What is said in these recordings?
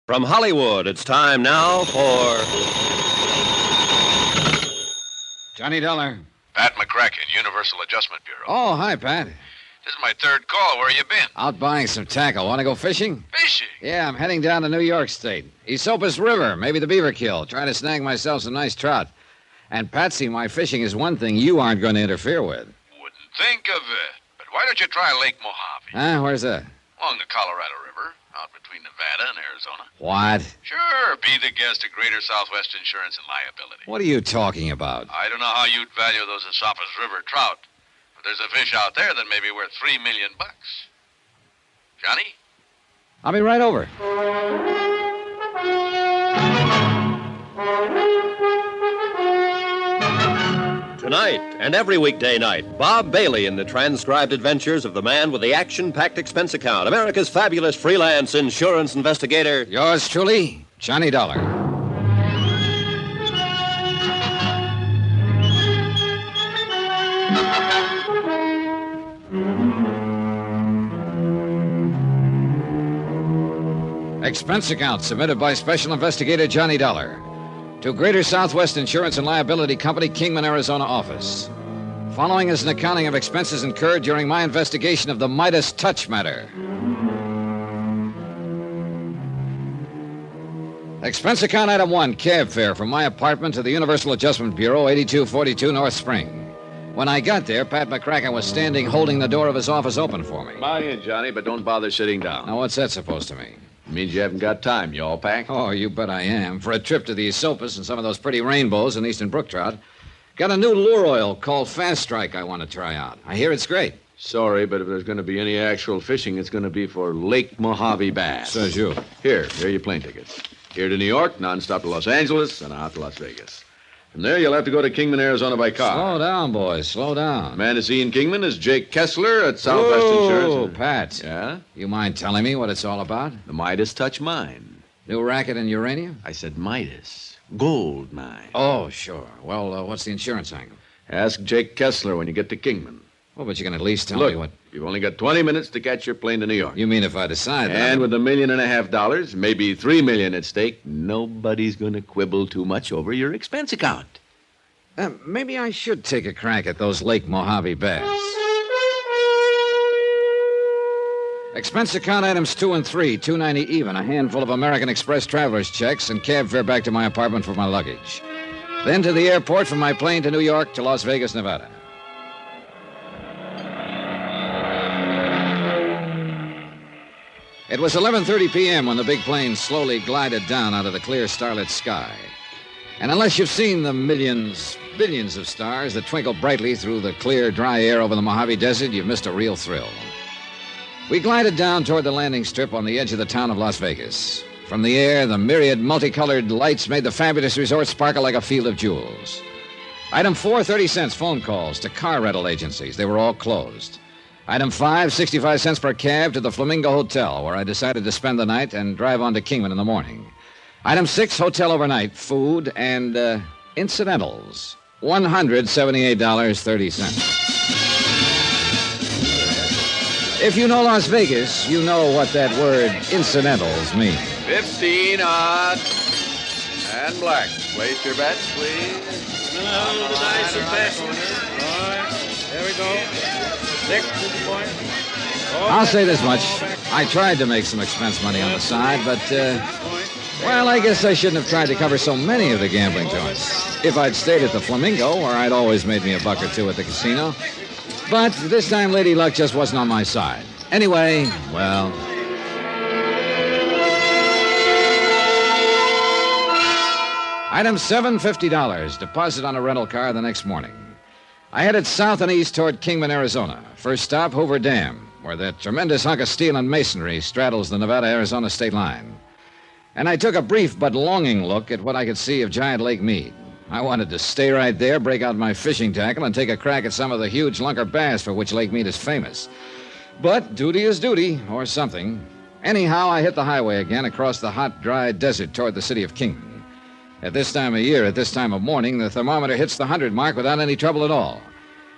From Hollywood, it's time now for... Johnny Dollar. Pat McCracken, Universal Adjustment Bureau. Oh, hi, Pat. This is my third call. Where you been? Out buying some tackle. Want to go fishing? Fishing? Yeah, I'm heading down to New York State. Esopus River, maybe the Beaver Kill. Trying to snag myself some nice trout. And, Patsy, my fishing is one thing you aren't going to interfere with. Wouldn't think of it. But why don't you try Lake Mojave? Huh? Where's that? Along the Colorado River, out between Nevada and Arizona. What? Sure, be the guest of Greater Southwest Insurance and Liability. What are you talking about? I don't know how you'd value those Esopus River trout, but there's a fish out there that may be worth $3 million. Johnny? I'll be right over. Tonight and every weekday night, Bob Bailey in the transcribed adventures of the man with the action-packed expense account, America's fabulous freelance insurance investigator. Yours truly, Johnny Dollar. Expense account submitted by Special Investigator Johnny Dollar to Greater Southwest Insurance and Liability Company, Kingman, Arizona office. Following is an accounting of expenses incurred during my investigation of the Midas touch matter. Expense account item 1, cab fare from my apartment to the Universal Adjustment Bureau, 8242 North Spring. When I got there, Pat McCracken was standing holding the door of his office open for me. Buy in, Johnny, but don't bother sitting down. Now, what's that supposed to mean? It means you haven't got time. You all packed? Oh, you bet I am. For a trip to the Esopus and some of those pretty rainbows and eastern brook trout. Got a new lure oil called Fast Strike I want to try out. I hear it's great. Sorry, but if there's going to be any actual fishing, it's going to be for Lake Mojave bass. Says you. Here are your plane tickets. Here to New York, nonstop to Los Angeles, and out to Las Vegas. From there, you'll have to go to Kingman, Arizona by car. Slow down, boys. Slow down. The man to see in Kingman is Jake Kessler at Southwest Insurance. Oh, Pat. Yeah? You mind telling me what it's all about? The Midas touch mine. New racket and uranium? I said Midas. Gold mine. Oh, sure. Well, what's the insurance angle? Ask Jake Kessler when you get to Kingman. Well, but you can at least tell me what... You've only got 20 minutes to catch your plane to New York. You mean if I decide that... And with $1.5 million, maybe $3 million at stake, nobody's going to quibble too much over your expense account. Maybe I should take a crack at those Lake Mojave bass. Expense account items 2 and 3, $2.90 even, a handful of American Express traveler's checks, and cab fare back to my apartment for my luggage. Then to the airport from my plane to New York to Las Vegas, Nevada. It was 11:30 p.m. when the big plane slowly glided down out of the clear starlit sky. And unless you've seen the millions, billions of stars that twinkle brightly through the clear, dry air over the Mojave Desert, you've missed a real thrill. We glided down toward the landing strip on the edge of the town of Las Vegas. From the air, the myriad multicolored lights made the fabulous resort sparkle like a field of jewels. Item 4, 30 cents phone calls to car rental agencies. They were all closed. Item 5, 65 cents per cab to the Flamingo Hotel, where I decided to spend the night and drive on to Kingman in the morning. Item 6, hotel overnight, food, and incidentals, $178.30. If you know Las Vegas, you know what that word incidentals means. 15 odd and black. Place your bets, please. Hello, the dice are passing. All right, there we go. 6 to the point. I'll say this much. I tried to make some expense money on the side, but, well, I guess I shouldn't have tried to cover so many of the gambling joints. If I'd stayed at the Flamingo, where I'd always made me a buck or two at the casino. But this time, Lady Luck just wasn't on my side. Anyway, well... Item 7, $50. Deposit on a rental car the next morning. I headed south and east toward Kingman, Arizona. First stop, Hoover Dam, where that tremendous hunk of steel and masonry straddles the Nevada-Arizona state line. And I took a brief but longing look at what I could see of giant Lake Mead. I wanted to stay right there, break out my fishing tackle, and take a crack at some of the huge lunker bass for which Lake Mead is famous. But duty is duty, or something. Anyhow, I hit the highway again across the hot, dry desert toward the city of Kingman. At this time of year, at this time of morning, the thermometer hits the 100 mark without any trouble at all.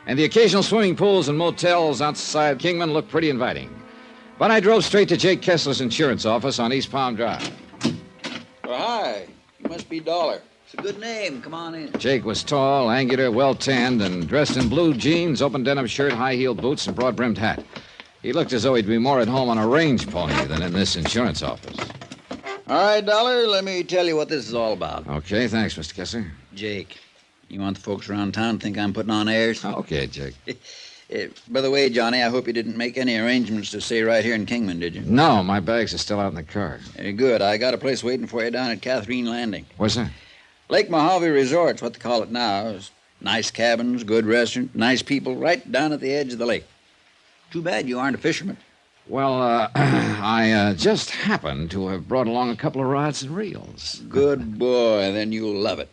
And the occasional swimming pools and motels outside Kingman look pretty inviting. But I drove straight to Jake Kessler's insurance office on East Palm Drive. Well, hi. You must be Dollar. It's a good name. Come on in. Jake was tall, angular, well-tanned, and dressed in blue jeans, open denim shirt, high-heeled boots, and broad-brimmed hat. He looked as though he'd be more at home on a range pony than in this insurance office. All right, Dollar, let me tell you what this is all about. Okay, thanks, Mr. Kessler. Jake, you want the folks around town to think I'm putting on airs? Okay, Jake. By the way, Johnny, I hope you didn't make any arrangements to stay right here in Kingman, did you? No, my bags are still out in the car. Very good. I got a place waiting for you down at Catherine Landing. What's that? Lake Mojave Resort's what they call it now. It's nice cabins, good restaurant, nice people, right down at the edge of the lake. Too bad you aren't a fisherman. Well, I just happened to have brought along a couple of rods and reels. Good boy. Then you'll love it.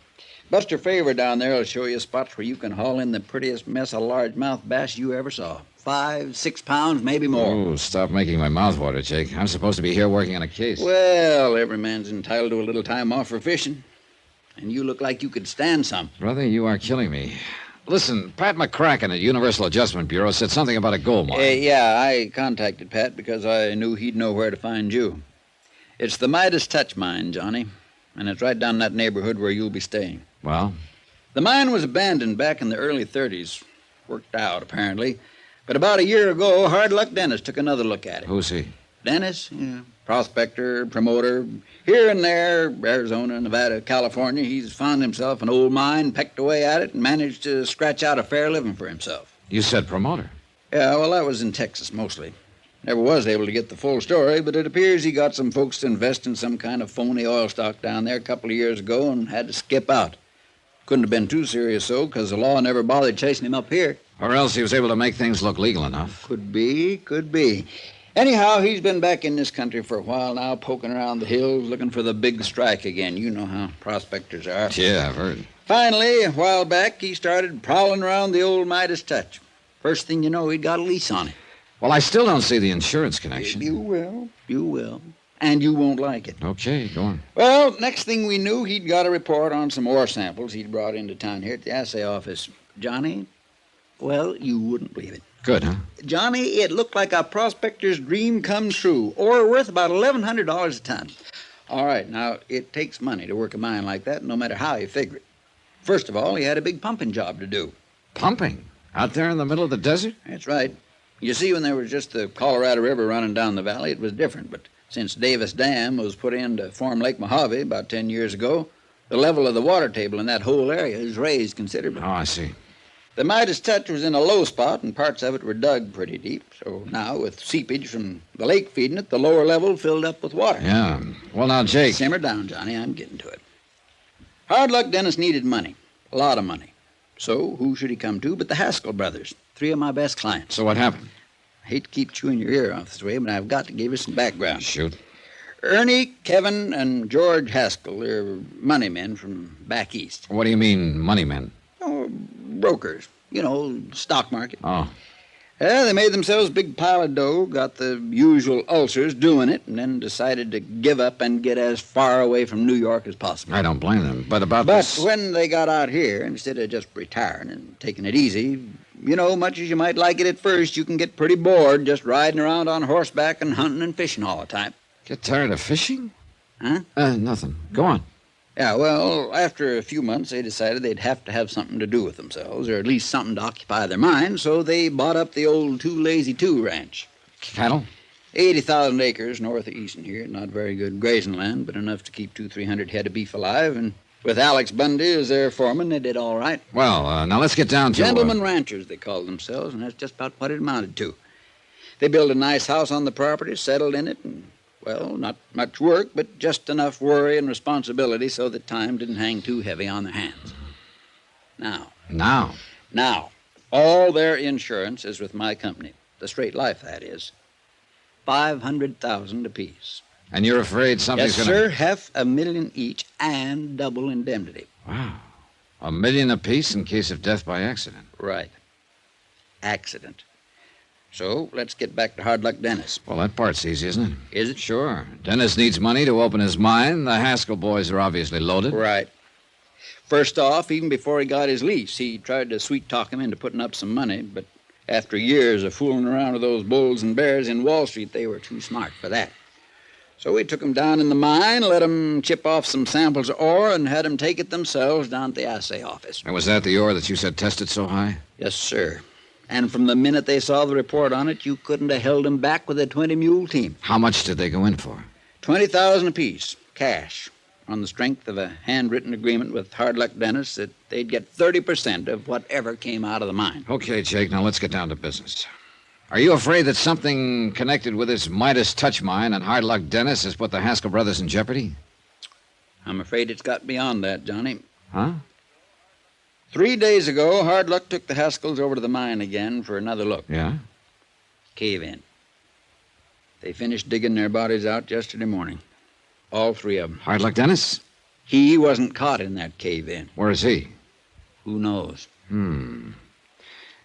Buster Favor down there will show you spots where you can haul in the prettiest mess of largemouth bass you ever saw. 5, 6 pounds, maybe more. Oh, stop making my mouth water, Jake. I'm supposed to be here working on a case. Well, every man's entitled to a little time off for fishing. And you look like you could stand some. Brother, you are killing me. Listen, Pat McCracken at Universal Adjustment Bureau said something about a gold mine. Yeah, I contacted Pat because I knew he'd know where to find you. It's the Midas Touch Mine, Johnny. And it's right down that neighborhood where you'll be staying. Well? The mine was abandoned back in the early 30s. Worked out, apparently. But about a year ago, Hard Luck Dennis took another look at it. Who's he? Dennis, yeah, prospector, promoter. Here and there, Arizona, Nevada, California, he's found himself an old mine, pecked away at it, and managed to scratch out a fair living for himself. You said promoter. Yeah, well, that was in Texas, mostly. Never was able to get the full story, but it appears he got some folks to invest in some kind of phony oil stock down there a couple of years ago and had to skip out. Couldn't have been too serious, so, because the law never bothered chasing him up here. Or else he was able to make things look legal enough. Could be. Anyhow, he's been back in this country for a while now, poking around the hills, looking for the big strike again. You know how prospectors are. Yeah, I've heard. Finally, a while back, he started prowling around the old Midas Touch. First thing you know, he'd got a lease on it. Well, I still don't see the insurance connection. You will. And you won't like it. Okay, go on. Well, next thing we knew, he'd got a report on some ore samples he'd brought into town here at the assay office. Johnny, well, you wouldn't believe it. Good, huh? Johnny, it looked like a prospector's dream come true. Ore worth about $1,100 a ton. All right, now, it takes money to work a mine like that, no matter how you figure it. First of all, he had a big pumping job to do. Pumping? Out there in the middle of the desert? That's right. You see, when there was just the Colorado River running down the valley, it was different. But since Davis Dam was put in to form Lake Mojave about 10 years ago, the level of the water table in that whole area is raised considerably. Oh, I see. The Midas Touch was in a low spot, and parts of it were dug pretty deep. So now, with seepage from the lake feeding it, the lower level filled up with water. Yeah. Well, now, Jake... Simmer down, Johnny. I'm getting to it. Hard Luck Dennis needed money. A lot of money. So who should he come to but the Haskell brothers, 3 of my best clients. So what happened? I hate to keep chewing your ear off this way, but I've got to give you some background. Shoot. Ernie, Kevin, and George Haskell, they're money men from back east. What do you mean, money men? Oh, brokers. You know, stock market. Oh. They made themselves a big pile of dough, got the usual ulcers doing it, and then decided to give up and get as far away from New York as possible. I don't blame them, but about But this... when they got out here, instead of just retiring and taking it easy, you know, much as you might like it at first, you can get pretty bored just riding around on horseback and hunting and fishing all the time. Get tired of fishing? Huh? Nothing. Go on. Yeah, well, after a few months, they decided they'd have to have something to do with themselves, or at least something to occupy their minds, so they bought up the old Too Lazy 2 ranch. Cattle? 80,000 acres north of Easton here. Not very good grazing land, but enough to keep 200-300 head of beef alive, and with Alex Bundy as their foreman, they did all right. Well, now let's get down to... Gentlemen ranchers, they called themselves, and that's just about what it amounted to. They built a nice house on the property, settled in it, and, well, not much work, but just enough worry and responsibility so that time didn't hang too heavy on their hands. Now, all their insurance is with my company, the Straight Life, that is. $500,000 apiece. And you're afraid something's yes, gonna... sir, $500,000 each and double indemnity. Wow. $1 million apiece in case of death by accident. Right. Accident. So, let's get back to Hard Luck Dennis. Well, that part's easy, isn't it? Is it? Sure. Dennis needs money to open his mine. The Haskell boys are obviously loaded. Right. First off, even before he got his lease, he tried to sweet-talk him into putting up some money, but after years of fooling around with those bulls and bears in Wall Street, they were too smart for that. So we took 'em down in the mine, let 'em chip off some samples of ore, and had 'em take it themselves down to the assay office. And was that the ore that you said tested so high? Yes, sir. And from the minute they saw the report on it, you couldn't have held 'em back with a 20-mule team. How much did they go in for? $20,000 apiece, cash, on the strength of a handwritten agreement with Hard Luck Dennis that they'd get 30% of whatever came out of the mine. Okay, Jake, now let's get down to business. Are you afraid that something connected with this Midas touch mine and Hard Luck Dennis has put the Haskell brothers in jeopardy? I'm afraid it's got beyond that, Johnny. Huh? 3 days ago, Hard Luck took the Haskells over to the mine again for another look. Yeah? Cave in. They finished digging their bodies out yesterday morning. All 3 of them. Hard Luck Dennis? He wasn't caught in that cave in. Where is he? Who knows?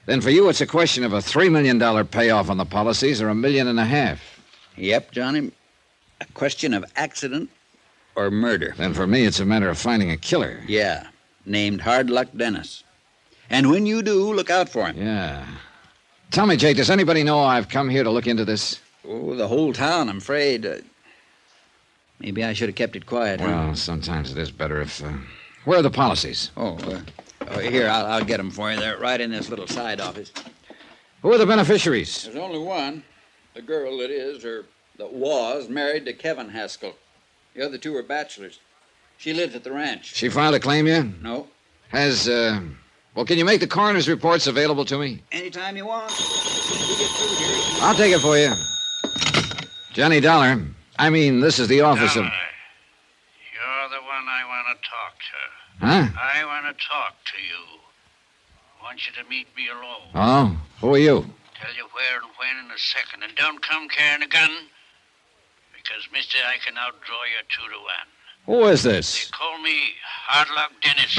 Then for you, it's a question of a $3 million payoff on the policies or $1.5 million. Yep, Johnny. A question of accident or murder. Then for me, it's a matter of finding a killer. Yeah, named Hard Luck Dennis. And when you do, look out for him. Yeah. Tell me, Jake, does anybody know I've come here to look into this? Oh, the whole town, I'm afraid. Maybe I should have kept it quiet. Well, sometimes it is better if... Where are the policies? Here, I'll get them for you. They're right in this little side office. Who are the beneficiaries? There's only one. The girl that was married to Kevin Haskell. The other 2 are bachelors. She lives at the ranch. She filed a claim yet? No. Has, Well, can you make the coroner's reports available to me? Anytime you want. You get through here. I'll take it for you. Johnny Dollar. I mean, this is the office of... You're the one I want to talk to. Huh? I want to talk to you. I want you to meet me alone. Oh? Who are you? Tell you where and when in a second. And don't come carrying a gun. Because, mister, I can outdraw you 2 to 1. Who is They this? call me Hard Luck Dennis.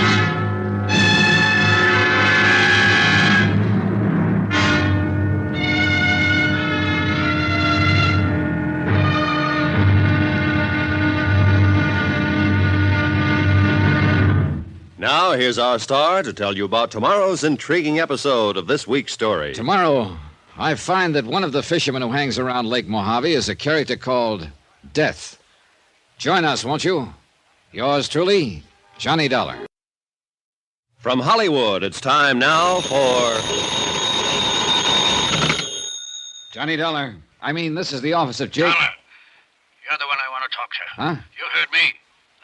Now, here's our star to tell you about tomorrow's intriguing episode of this week's story. Tomorrow, I find that one of the fishermen who hangs around Lake Mojave is a character called Death. Join us, won't you? Yours truly, Johnny Dollar. From Hollywood, it's time now for... Johnny Dollar. I mean, this is the office of Jake... Dollar, you're the one I want to talk to. Huh? You heard me.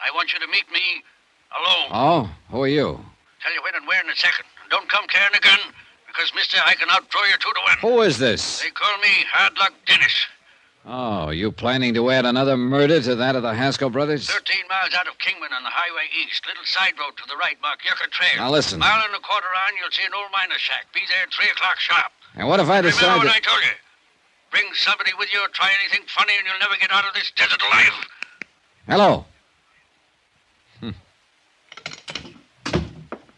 I want you to meet me alone. Oh, who are you? Tell you when and where in a second. And don't come carrying a gun, because, mister, I can outdraw you 2 to 1. Who is this? They call me Hard Luck Dennis. Oh, you planning to add another murder to that of the Haskell brothers? 13 miles out of Kingman on the highway east. Little side road to the right, mark Yucca Trail. Now listen. Mile and a quarter on, you'll see an old miner's shack. Be there at 3 o'clock sharp. And what if I decide Remember what to... I told you? Bring somebody with you or try anything funny and you'll never get out of this desert alive. Hello.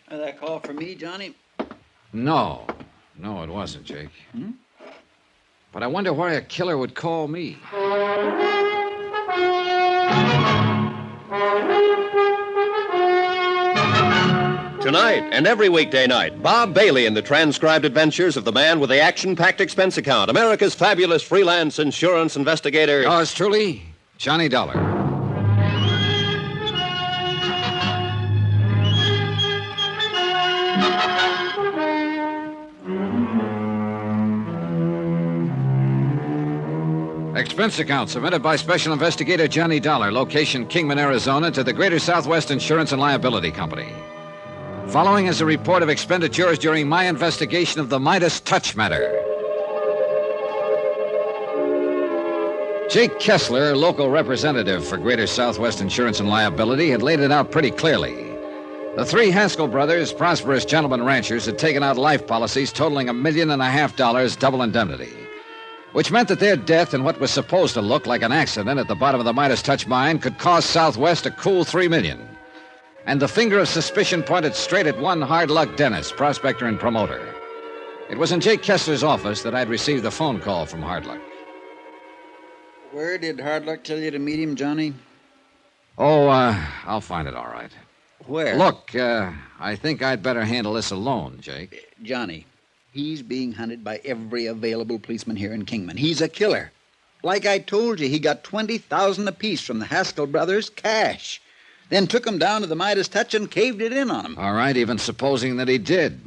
That call for me, Johnny? No, it wasn't, Jake. But I wonder why a killer would call me. Tonight and every weekday night, Bob Bailey in the transcribed adventures of the man with the action-packed expense account, America's fabulous freelance insurance investigator. Yours truly, Johnny Dollar. Expense account submitted by Special Investigator Johnny Dollar, location Kingman, Arizona, to the Greater Southwest Insurance and Liability Company. Following is a report of expenditures during my investigation of the Midas touch matter. Jake Kessler, local representative for Greater Southwest Insurance and Liability, had laid it out pretty clearly. The 3 Haskell brothers, prosperous gentlemen ranchers, had taken out life policies totaling $1.5 million double indemnity, which meant that their death in what was supposed to look like an accident at the bottom of the Midas touch mine could cost Southwest a cool $3 million. And the finger of suspicion pointed straight at one Hard Luck Dennis, prospector and promoter. It was in Jake Kessler's office that I'd received the phone call from Hard Luck. Where did Hard Luck tell you to meet him, Johnny? Oh, I'll find it all right. Where? Look, I think I'd better handle this alone, Jake. Johnny, he's being hunted by every available policeman here in Kingman. He's a killer. Like I told you, he got $20,000 apiece from the Haskell brothers, cash. Then took 'em down to the Midas Touch and caved it in on 'em. All right, even supposing that he did.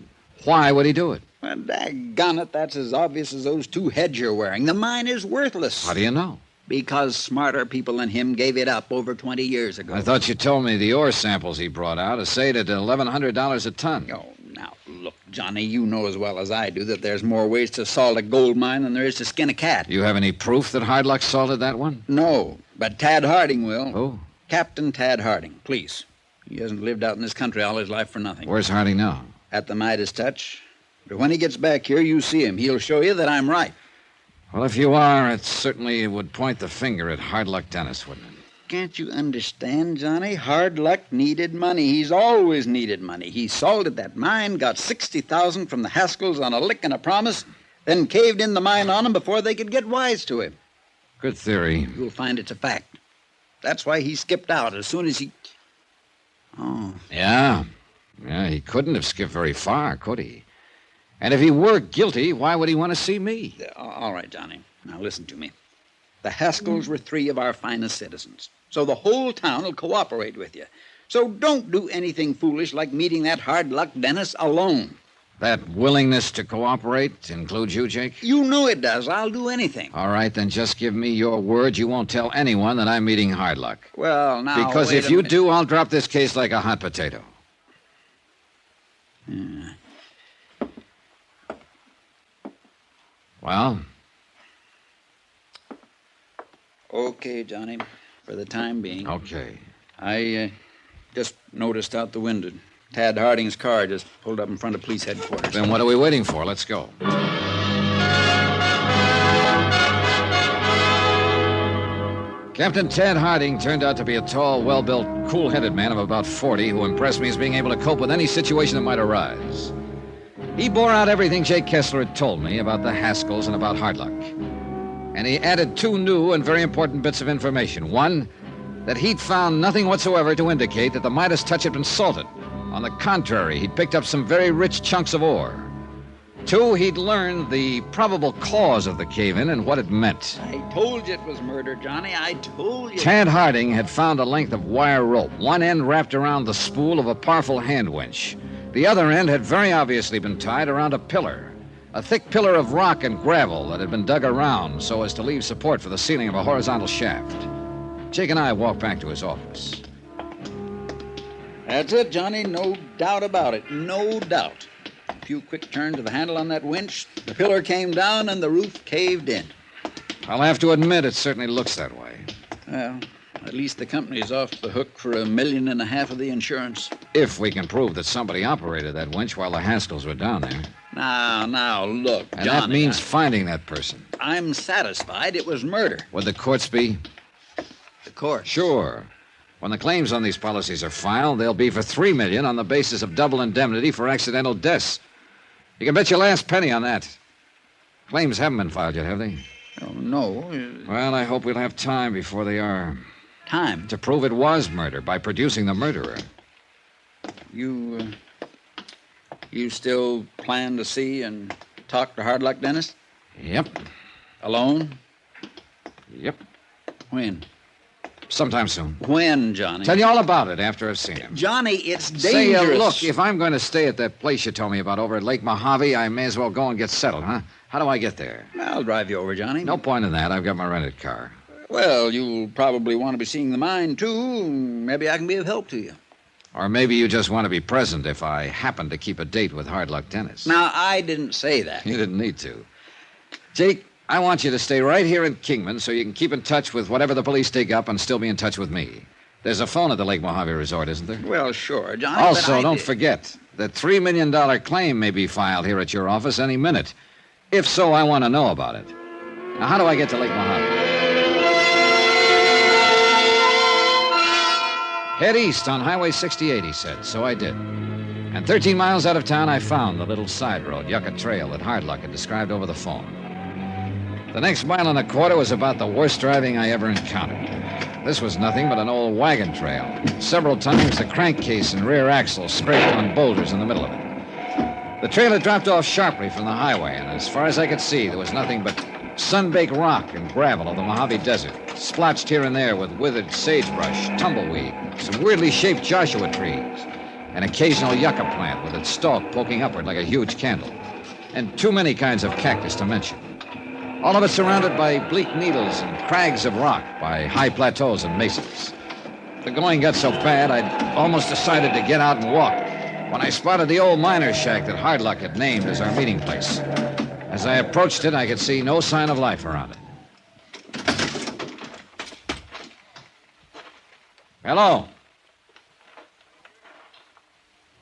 Why would he do it? Well, daggone it, that's as obvious as those two heads you're wearing. The mine is worthless. How do you know? Because smarter people than him gave it up over 20 years ago. I thought you told me the ore samples he brought out assayed at $1,100 a ton. Oh, now, look, Johnny, you know as well as I do that there's more ways to salt a gold mine than there is to skin a cat. You have any proof that Hardluck salted that one? No, but Tad Harding will. Who? Captain Tad Harding, please. He hasn't lived out in this country all his life for nothing. Where's Harding now? At the Midas Touch. But when he gets back here, you see him. He'll show you that I'm right. Well, if you are, it certainly would point the finger at Hardluck Dennis, wouldn't it? Can't you understand, Johnny? Hard Luck needed money. He's always needed money. He salted that mine, got $60,000 from the Haskells on a lick and a promise, then caved in the mine on 'em before they could get wise to him. Good theory. You'll find it's a fact. That's why he skipped out as soon as he... Oh. Yeah. Yeah, he couldn't have skipped very far, could he? And if he were guilty, why would he want to see me? All right, Johnny. Now listen to me. The Haskells were 3 of our finest citizens. So the whole town will cooperate with you. So don't do anything foolish like meeting that Hard Luck Dennis alone. That willingness to cooperate includes you, Jake? You know it does. I'll do anything. All right, then just give me your word you won't tell anyone that I'm meeting Hardluck. Well, now, Because wait if a you minute. do, I'll drop this case like a hot potato. Well? Okay, Johnny, for the time being. Okay. I just noticed out the window. Tad Harding's car just pulled up in front of police headquarters. Then what are we waiting for? Let's go. Captain Tad Harding turned out to be a tall, well-built, cool-headed man of about 40 who impressed me as being able to cope with any situation that might arise. He bore out everything Jake Kessler had told me about the Haskells and about Hardluck. And he added 2 new and very important bits of information. One, that he'd found nothing whatsoever to indicate that the Midas Touch had been salted. On the contrary, he'd picked up some very rich chunks of ore. 2, he'd learned the probable cause of the cave-in and what it meant. I told you it was murder, Johnny. I told you. Tad Harding had found a length of wire rope, one end wrapped around the spool of a powerful hand winch. The other end had very obviously been tied around a pillar, a thick pillar of rock and gravel that had been dug around so as to leave support for the ceiling of a horizontal shaft. Jake and I walked back to his office. That's it, Johnny. No doubt about it. No doubt. A few quick turns of the handle on that winch, the pillar came down and the roof caved in. I'll have to admit it certainly looks that way. Well, at least the company's off the hook for $1.5 million of the insurance. If we can prove that somebody operated that winch while the Haskells were down there. Now, look, And Johnny. that means finding that person. I'm satisfied it was murder. Would the courts be? The court. Sure. When the claims on these policies are filed, they'll be for $3 million on the basis of double indemnity for accidental deaths. You can bet your last penny on that. Claims haven't been filed yet, have they? Oh, no. Well, I hope we'll have time before they are. Time. To prove it was murder by producing the murderer. You still plan to see and talk to Hard Luck Dennis? Yep. Alone? Yep. When? Sometime soon. When, Johnny? Tell you all about it after I've seen him. Johnny, it's Say, dangerous. look, if I'm going to stay at that place you told me about over at Lake Mojave, I may as well go and get settled, huh? How do I get there? I'll drive you over, Johnny. No point in that. I've got my rented car. Well, you'll probably want to be seeing the mine, too. Maybe I can be of help to you. Or maybe you just want to be present if I happen to keep a date with Hard Luck Dennis. Now, I didn't say that. You didn't need to. Jake, I want you to stay right here in Kingman so you can keep in touch with whatever the police dig up and still be in touch with me. There's a phone at the Lake Mojave Resort, isn't there? Well, sure, Johnny. Also, don't forget, that $3 million claim may be filed here at your office any minute. If so, I want to know about it. Now, how do I get to Lake Mojave? Head east on Highway 68, he said. So I did. And 13 miles out of town, I found the little side road, Yucca Trail, that Hardluck had described over the phone. The next mile and a quarter was about the worst driving I ever encountered. This was nothing but an old wagon trail. Several times the crankcase and rear axle scraped on boulders in the middle of it. The trail had dropped off sharply from the highway, and as far as I could see, there was nothing but sun-baked rock and gravel of the Mojave Desert, splotched here and there with withered sagebrush, tumbleweed, some weirdly shaped Joshua trees, an occasional yucca plant with its stalk poking upward like a huge candle, and too many kinds of cactus to mention. All of it surrounded by bleak needles and crags of rock, by high plateaus and mesas. The going got so bad, I'd almost decided to get out and walk when I spotted the old miner's shack that Hardluck had named as our meeting place. As I approached it, I could see no sign of life around it. Hello?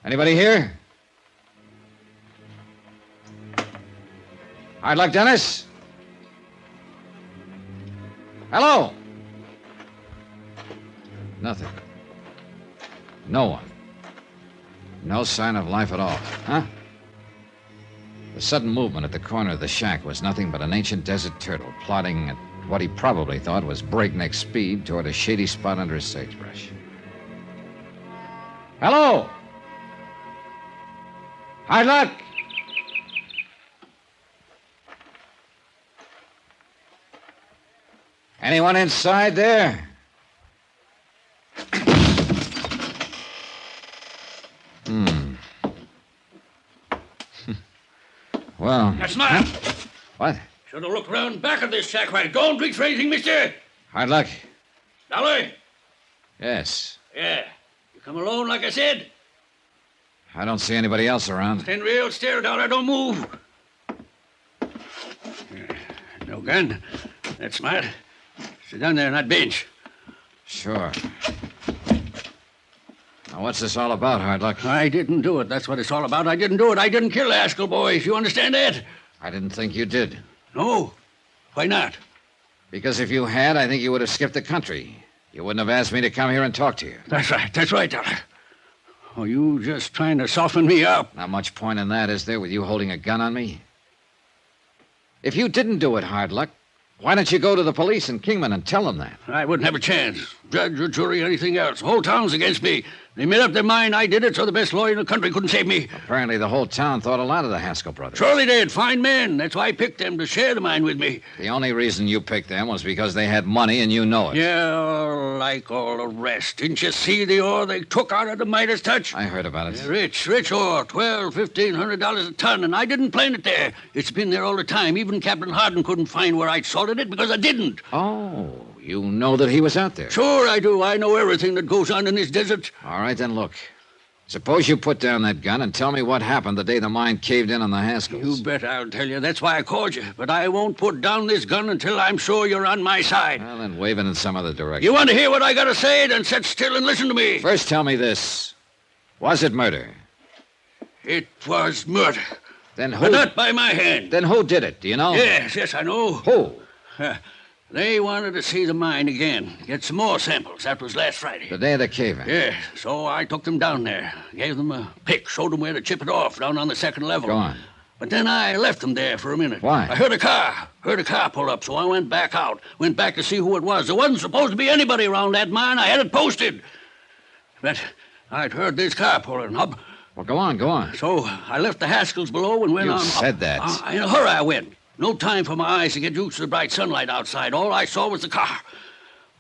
Anybody here? Hardluck Dennis? Hello? Nothing. No one. No sign of life at all, huh? The sudden movement at the corner of the shack was nothing but an ancient desert turtle plodding at what he probably thought was breakneck speed toward a shady spot under a sagebrush. Hello? Hardluck? Anyone inside there? Well... That's mine. What? Should have looked round back of this shack while going bleach raising, mister. Hardluck? Dollar? Yes. Yeah. You come alone like I said? I don't see anybody else around. Stand real still, Dollar. Don't move. No gun. That's smart. Sit down there on that bench. Sure. Now, what's this all about, Hardluck? I didn't do it. That's what it's all about. I didn't do it. I didn't kill the Haskell boys. You understand that? I didn't think you did. No. Why not? Because if you had, I think you would have skipped the country. You wouldn't have asked me to come here and talk to you. That's right. That's right, Dollar. Oh, you just trying to soften me up. Not much point in that, is there, with you holding a gun on me? If you didn't do it, Hardluck, why don't you go to the police in Kingman and tell them that? I wouldn't have a chance. Judge or jury, anything else. The whole town's against me. They made up their mind I did it, so the best lawyer in the country couldn't save me. Apparently the whole town thought a lot of the Haskell brothers. Surely they did. Fine men. That's why I picked them to share the mine with me. The only reason you picked them was because they had money and you know it. Yeah, like all the rest. Didn't you see the ore they took out of the Midas touch? I heard about it. Yeah, rich ore. $1,200 a ton, and I didn't plant it there. It's been there all the time. Even Captain Hardin couldn't find where I'd salted it because I didn't. Oh, you know that he was out there. Sure I do. I know everything that goes on in this desert. All right, then look. Suppose you put down that gun and tell me what happened the day the mine caved in on the Haskells. You bet I'll tell you. That's why I called you. But I won't put down this gun until I'm sure you're on my side. Well, then wave it in some other direction. You want to hear what I got to say? Then sit still and listen to me. First, tell me this. Was it murder? It was murder. Then who... But not by my hand. Then who did it? Do you know? Yes, I know. Who? They wanted to see the mine again. Get some more samples. That was last Friday. The day of the cave-in? Yeah, so I took them down there. Gave them a pick. Showed them where to chip it off down on the second level. Go on. But then I left them there for a minute. Why? I heard a car pull up, so I went back out. Went back to see who it was. There wasn't supposed to be anybody around that mine. I had it posted. But I'd heard this car pulling up. Well, go on. So I left the Haskells below and went on up. You said that. In a hurry I went. No time for my eyes to get used to the bright sunlight outside. All I saw was the car.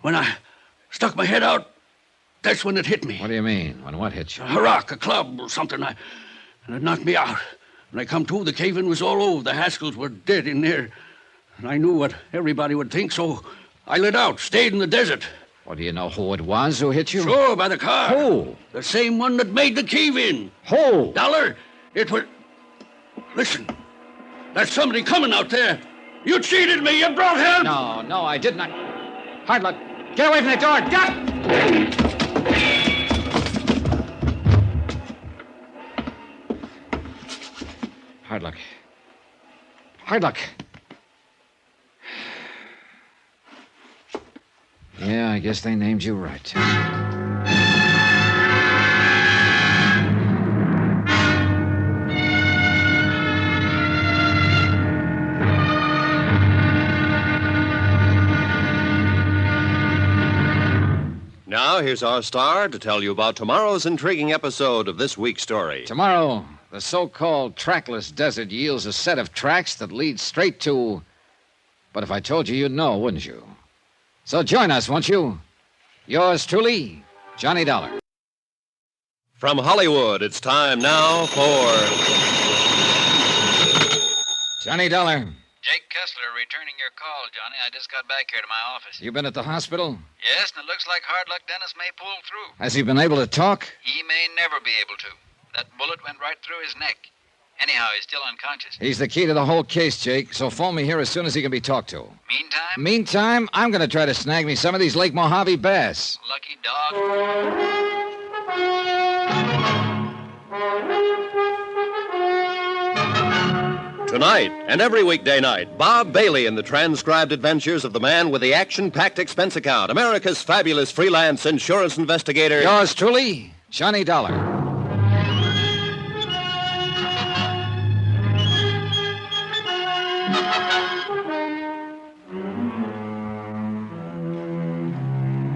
When I stuck my head out, that's when it hit me. What do you mean? When what hit you? A rock, a club, or something. And it knocked me out. When I come to, the cave-in was all over. The Haskells were dead in there. And I knew what everybody would think, so I lit out, stayed in the desert. Well, do you know who it was who hit you? Sure, by the car. Who? The same one that made the cave-in. Who? Dollar, it was... Listen, there's somebody coming out there. You cheated me. You brought help. No, I did not. Hardluck, get away from the door. Duck! Hardluck. Yeah, I guess they named you right. Now, here's our star to tell you about tomorrow's intriguing episode of this week's story. Tomorrow, the so-called trackless desert yields a set of tracks that lead straight to... But if I told you, you'd know, wouldn't you? So join us, won't you? Yours truly, Johnny Dollar. From Hollywood, it's time now for Johnny Dollar, Jake Kessler returning your call, Johnny. I just got back here to my office. you been at the hospital? Yes, and it looks like Hard Luck Dennis may pull through. Has he been able to talk? He may never be able to. That bullet went right through his neck. Anyhow, he's still unconscious. He's the key to the whole case, Jake, so phone me here as soon as he can be talked to. Meantime, I'm going to try to snag me some of these Lake Mojave bass. Lucky dog. Tonight and every weekday night, Bob Bailey in the transcribed adventures of the man with the action-packed expense account, America's fabulous freelance insurance investigator. Yours truly, Johnny Dollar.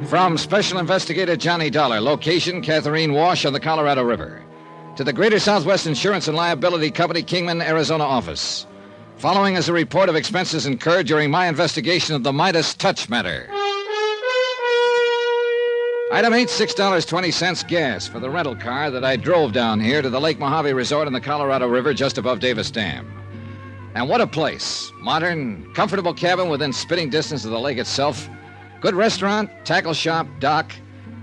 From Special Investigator Johnny Dollar, location Catherine Wash on the Colorado River, to the Greater Southwest Insurance and Liability Company, Kingman, Arizona office. Following is a report of expenses incurred during my investigation of the Midas touch matter. Item 8, $6.20 gas for the rental car that I drove down here to the Lake Mojave Resort in the Colorado River just above Davis Dam. And what a place. Modern, comfortable cabin within spitting distance of the lake itself. Good restaurant, tackle shop, dock.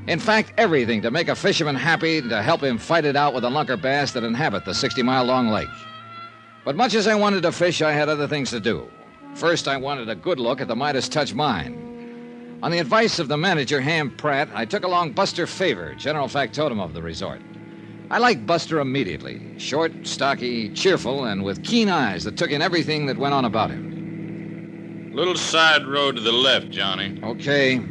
In fact, everything to make a fisherman happy and to help him fight it out with the lunker bass that inhabit the 60-mile-long lake. But much as I wanted to fish, I had other things to do. First, I wanted a good look at the Midas Touch mine. On the advice of the manager, Ham Pratt, I took along Buster Favor, general factotum of the resort. I liked Buster immediately. Short, stocky, cheerful, and with keen eyes that took in everything that went on about him. Little side road to the left, Johnny. Okay.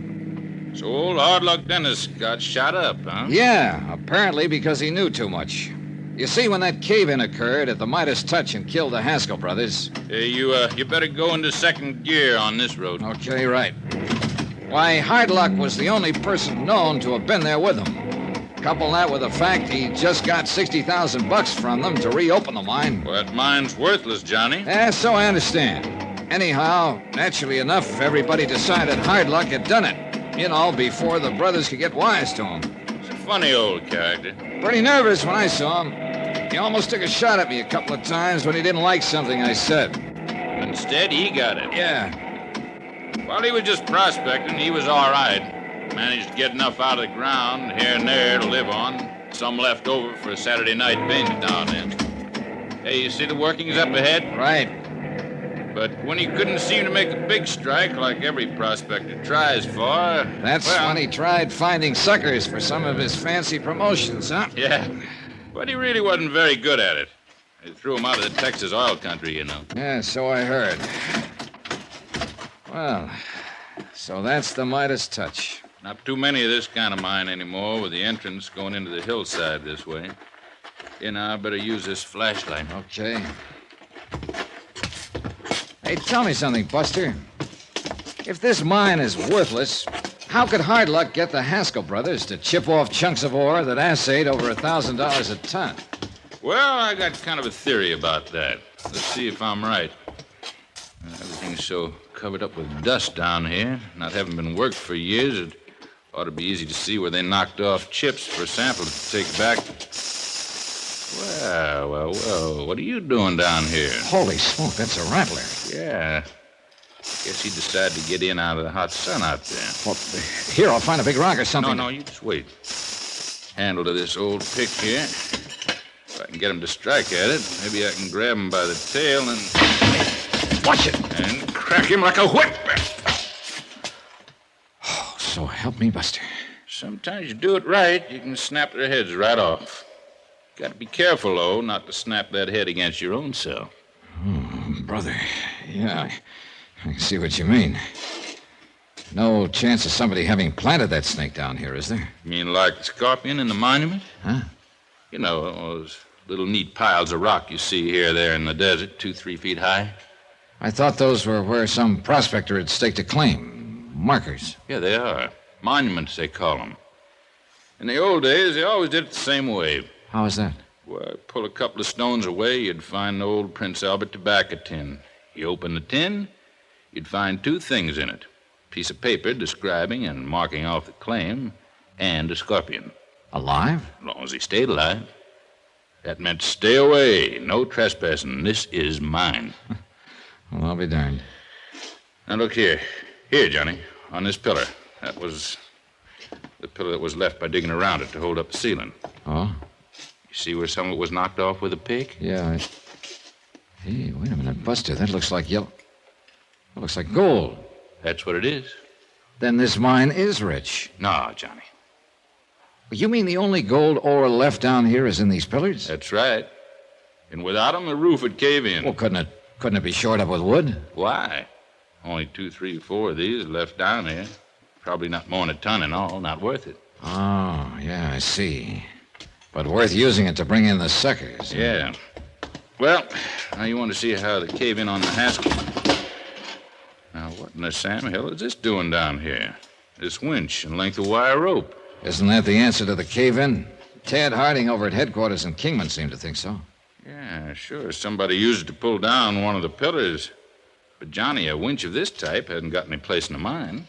So old Hard Luck Dennis got shot up, huh? Yeah, apparently because he knew too much. You see, when that cave-in occurred at the Midas Touch and killed the Haskell brothers... You better go into second gear on this road. Okay, right. Why, Hard Luck was the only person known to have been there with them. Couple that with the fact he just got $60,000 from them to reopen the mine. Well, that mine's worthless, Johnny. Yeah, so I understand. Anyhow, naturally enough, everybody decided Hard Luck had done it. You know, before the brothers could get wise to him. He's a funny old character. Pretty nervous when I saw him. He almost took a shot at me a couple of times when he didn't like something I said. Instead, he got it. Yeah. While he was just prospecting, he was all right. Managed to get enough out of the ground here and there to live on. Some left over for a Saturday night binge now and then. Hey, you see the workings up ahead? Right. But when he couldn't seem to make a big strike like every prospector tries for... That's when he tried finding suckers for some of his fancy promotions, huh? Yeah, but he really wasn't very good at it. They threw him out of the Texas oil country, you know. Yeah, so I heard. Well, so that's the Midas Touch. Not too many of this kind of mine anymore, with the entrance going into the hillside this way. You know, I better use this flashlight. Okay. Hey, tell me something, Buster. If this mine is worthless, how could Hard Luck get the Haskell brothers to chip off chunks of ore that assayed over $1,000 a ton? Well, I got kind of a theory about that. Let's see if I'm right. Everything's so covered up with dust down here, not having been worked for years, it ought to be easy to see where they knocked off chips for a sample to take back. Well, what are you doing down here? Holy smoke, that's a rattler. Yeah. Guess he decided to get in out of the hot sun out there. Well, here, I'll find a big rock or something. No, you just wait. Handle to this old pick here. If I can get him to strike at it, maybe I can grab him by the tail and... Watch it! And crack him like a whip. Oh, so help me, Buster. Sometimes you do it right, you can snap their heads right off. Got to be careful, though, not to snap that head against your own self. Oh, brother. Yeah, I can see what you mean. No chance of somebody having planted that snake down here, is there? You mean like the scorpion in the monument? Huh? You know, those little neat piles of rock you see here there in the desert, 2-3 feet high. I thought those were where some prospector had staked a claim. Markers. Yeah, they are. Monuments, they call them. In the old days, they always did it the same way. How is that? Well, pull a couple of stones away, you'd find an old Prince Albert tobacco tin. You open the tin, you'd find two things in it. A piece of paper describing and marking off the claim, and a scorpion. Alive? As long as he stayed alive. That meant stay away, no trespassing. This is mine. Well, I'll be darned. Now, look here. Here, Johnny, on this pillar. That was the pillar that was left by digging around it to hold up the ceiling. Oh? You see where some of it was knocked off with a pick? Yeah, Hey, wait a minute, Buster. That looks like yellow. That looks like gold. That's what it is. Then this mine is rich. No, Johnny. You mean the only gold ore left down here is in these pillars? That's right. And without them, the roof would cave in. Well, couldn't it be shored up with wood? Why? Only 2, 3, 4 of these left down here. Probably not more than a ton in all. Not worth it. Oh, yeah, I see. But worth using it to bring in the suckers. Yeah. Well, now you want to see how the cave in on the Haskell. Now, what in the Sam hell is this doing down here? This winch and length of wire rope. Isn't that the answer to the cave-in? Tad Harding over at headquarters in Kingman seemed to think so. Yeah, sure. Somebody used it to pull down one of the pillars. But, Johnny, a winch of this type hadn't got any place in the mine.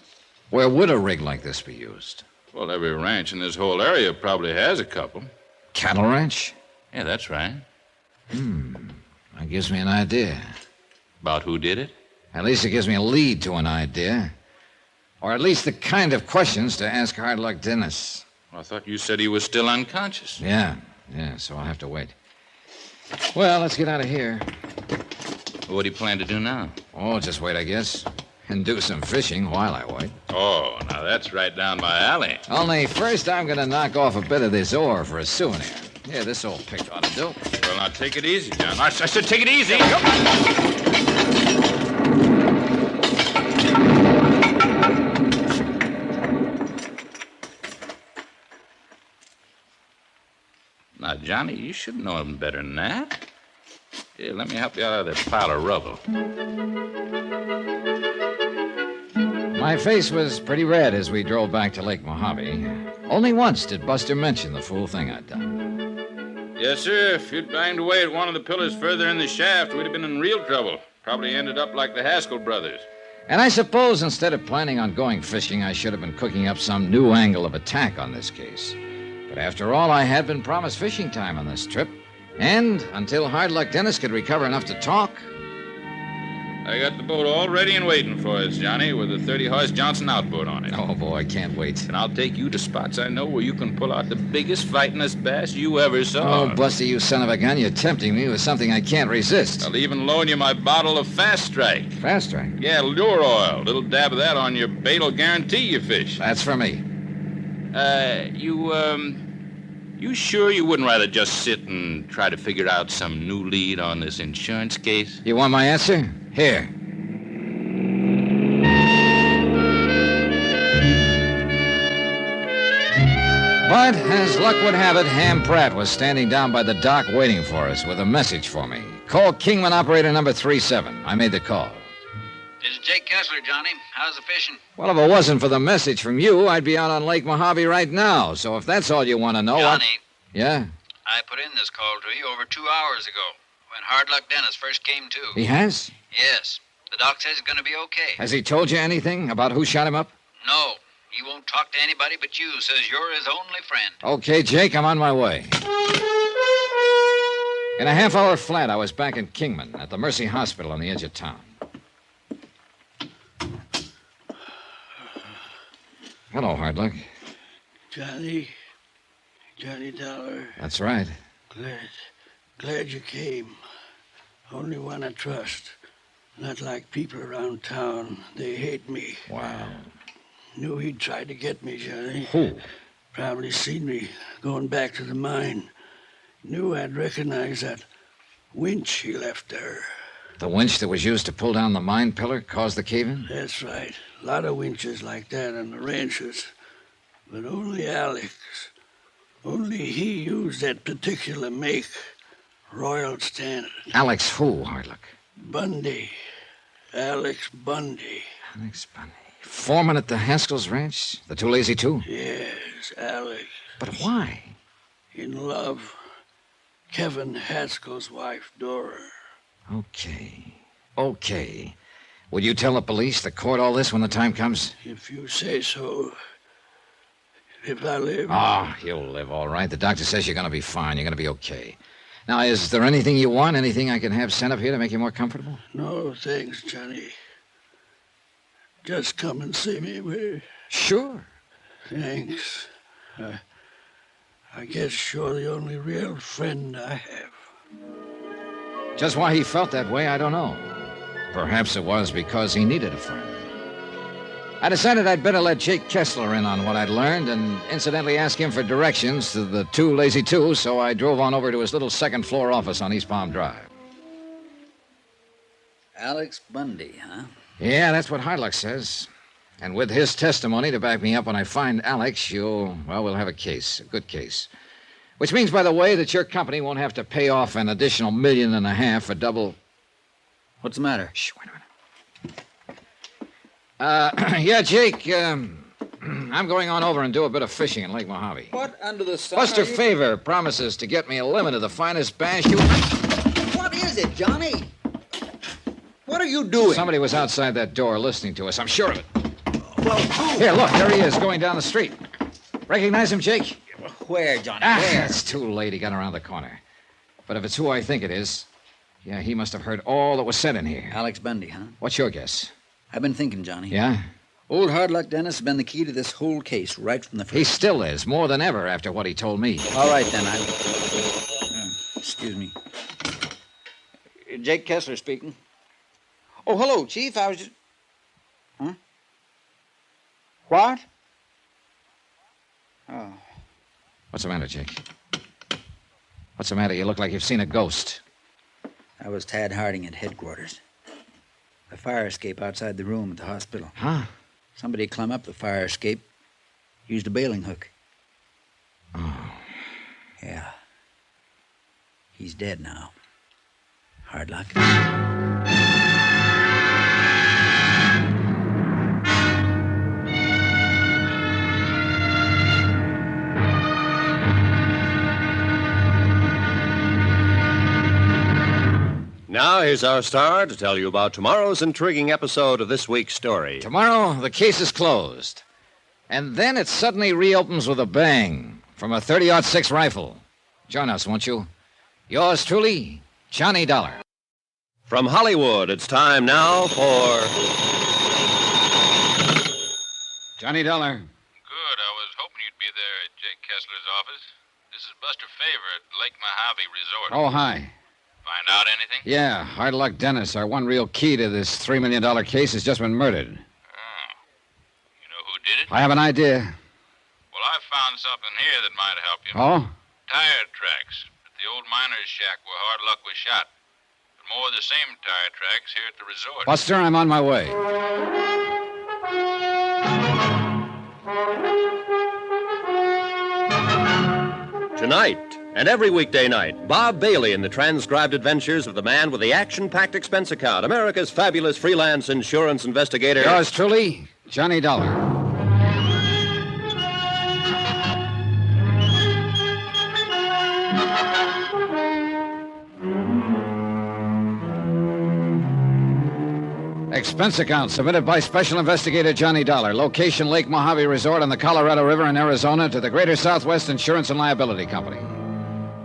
Where would a rig like this be used? Well, every ranch in this whole area probably has a couple. Cattle ranch? Yeah, that's right. That gives me an idea. About who did it? At least it gives me a lead to an idea. Or at least the kind of questions to ask Hard Luck Dennis. Well, I thought you said he was still unconscious. Yeah, so I'll have to wait. Well, let's get out of here. What do you plan to do now? Oh, just wait, I guess. And do some fishing while I wait. Oh, now that's right down my alley. Only first I'm going to knock off a bit of this ore for a souvenir. Yeah, this old pick ought to do. Well, now take it easy, John. I said take it easy. Now, Johnny, you should know him better than that. Here, let me help you out of that pile of rubble. My face was pretty red as we drove back to Lake Mojave. Only once did Buster mention the fool thing I'd done. Yes, sir. If you'd banged away at one of the pillars further in the shaft, we'd have been in real trouble. Probably ended up like the Haskell brothers. And I suppose instead of planning on going fishing, I should have been cooking up some new angle of attack on this case. But after all, I had been promised fishing time on this trip. And until Hard Luck Dennis could recover enough to talk... I got the boat all ready and waiting for us, Johnny, with a 30-horse Johnson outboard on it. Oh, boy, I can't wait. And I'll take you to spots I know where you can pull out the biggest fightingest bass you ever saw. Oh, Buster, you son of a gun, you're tempting me with something I can't resist. I'll even loan you my bottle of Fast Strike. Fast Strike? Yeah, lure oil. Little dab of that on your bait'll guarantee you fish. That's for me. You sure you wouldn't rather just sit and try to figure out some new lead on this insurance case? You want my answer? Here. But, as luck would have it, Ham Pratt was standing down by the dock waiting for us with a message for me. Call Kingman operator number 37. I made the call. This is Jake Kessler, Johnny. How's the fishing? Well, if it wasn't for the message from you, I'd be out on Lake Mojave right now. So if that's all you want to know... Johnny. Yeah? I put in this call to you over 2 hours ago, when Hard Luck Dennis first came to. He has? Yes. The doc says he's going to be okay. Has he told you anything about who shot him up? No. He won't talk to anybody but you. Says you're his only friend. Okay, Jake, I'm on my way. In a half-hour flat, I was back in Kingman at the Mercy Hospital on the edge of town. Hello, Hard Luck. Johnny Dollar. That's right. Glad you came. Only one I trust. Not like people around town. They hate me. Wow. Knew he'd try to get me, Johnny. Who? Probably seen me going back to the mine. Knew I'd recognize that winch he left there. The winch that was used to pull down the mine pillar caused the cave-in? That's right. A lot of winches like that on the ranches. But only Alex. Only he used that particular make. Royal Standard. Alex who, Hard Luck? Bundy. Alex Bundy. Alex Bundy. Foreman at the Haskell's ranch? The Too Lazy Two? Yes, Alex. But why? In love. Kevin Haskell's wife, Dora. Okay. Would you tell the police, the court, all this when the time comes? If you say so. If I live. Oh, you'll live all right. The doctor says you're going to be fine. You're going to be okay. Now, is there anything you want? Anything I can have sent up here to make you more comfortable? No, thanks, Johnny. Just come and see me, will you? Sure. Thanks. I guess you're the only real friend I have. Just why he felt that way, I don't know. Perhaps it was because he needed a friend. I decided I'd better let Jake Kessler in on what I'd learned and incidentally ask him for directions to the 2 Lazy Twos, so I drove on over to his little second-floor office on East Palm Drive. Alex Bundy, huh? Yeah, that's what Hardluck says. And with his testimony to back me up when I find Alex, we'll have a case, a good case. Which means, by the way, that your company won't have to pay off an additional $1.5 million for double... What's the matter? Shh, wait a minute. Yeah, Jake, I'm going on over and do a bit of fishing in Lake Mojave. What under the sun? Buster Favor promises to get me a limit of the finest bass you... What is it, Johnny? What are you doing? Somebody was outside that door listening to us, I'm sure of it. Well, who? Here, look, there he is, going down the street. Recognize him, Jake? Where, Johnny? Where? It's too late. He got around the corner. But if it's who I think it is, yeah, he must have heard all that was said in here. Alex Bundy, huh? What's your guess? I've been thinking, Johnny. Yeah? Old Hardluck Dennis has been the key to this whole case right from the first. He still is, more than ever after what he told me. All right, then. Excuse me. Jake Kessler speaking. Oh, hello, Chief. I was just... Huh? What? Oh. What's the matter, Jake? What's the matter? You look like you've seen a ghost. I was Tad Harding at headquarters. A fire escape outside the room at the hospital. Huh? Somebody climbed up the fire escape, used a bailing hook. Oh. Yeah. He's dead now. Hard luck. Now, here's our star to tell you about tomorrow's intriguing episode of this week's story. Tomorrow, the case is closed. And then it suddenly reopens with a bang from a .30-06 rifle. Join us, won't you? Yours truly, Johnny Dollar. From Hollywood, it's time now for... Johnny Dollar. Good. I was hoping you'd be there at Jake Kessler's office. This is Buster Favor at Lake Mojave Resort. Oh, hi. Find out anything? Yeah, Hard Luck Dennis, our one real key to this $3 million case, has just been murdered. Oh. You know who did it? I have an idea. Well, I found something here that might help you. Oh? Tire tracks at the old miner's shack where Hard Luck was shot. And more of the same tire tracks here at the resort. Buster, I'm on my way. Tonight, and every weekday night, Bob Bailey in the transcribed adventures of the man with the action-packed expense account, America's fabulous freelance insurance investigator. Yours truly, Johnny Dollar. Expense account submitted by Special Investigator Johnny Dollar. Location Lake Mojave Resort on the Colorado River in Arizona to the Greater Southwest Insurance and Liability Company.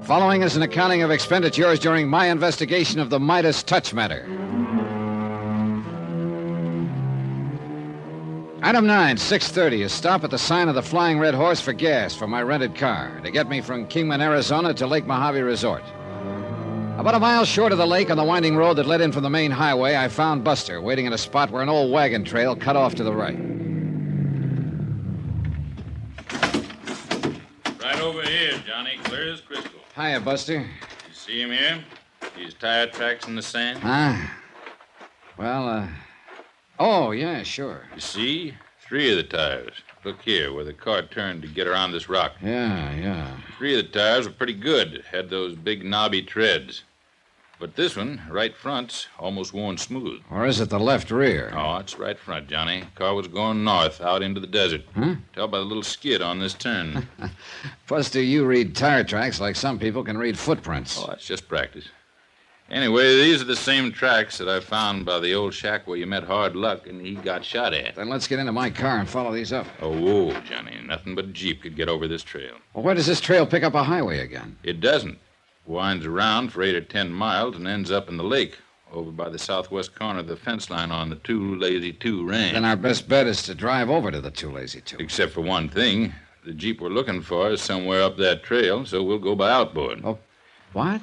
Following is an accounting of expenditures during my investigation of the Midas touch matter. Item 9, 6:30, a stop at the sign of the Flying Red Horse for gas for my rented car to get me from Kingman, Arizona to Lake Mojave Resort. About a mile short of the lake on the winding road that led in from the main highway, I found Buster waiting at a spot where an old wagon trail cut off to the right. Right over here, Johnny. Clear as crystal. Hiya, Buster. You see him here? These tire tracks in the sand? Huh? Well, oh, yeah, sure. You see? 3 of the tires. Look here, where the car turned to get around this rock. Yeah. 3 of the tires were pretty good. Had those big knobby treads. But this one, right front's almost worn smooth. Or is it the left rear? Oh, it's right front, Johnny. Car was going north, out into the desert. Huh? Tell by the little skid on this turn. Buster, you read tire tracks like some people can read footprints. Oh, that's just practice. Anyway, these are the same tracks that I found by the old shack where you met Hard Luck and he got shot at. Then let's get into my car and follow these up. Oh, whoa, Johnny. Nothing but a Jeep could get over this trail. Well, where does this trail pick up a highway again? It doesn't. Winds around for 8 or 10 miles and ends up in the lake over by the southwest corner of the fence line on the Two Lazy Two range. Then our best bet is to drive over to the Two Lazy Two. Except for one thing. The Jeep we're looking for is somewhere up that trail, so we'll go by outboard. Oh, what?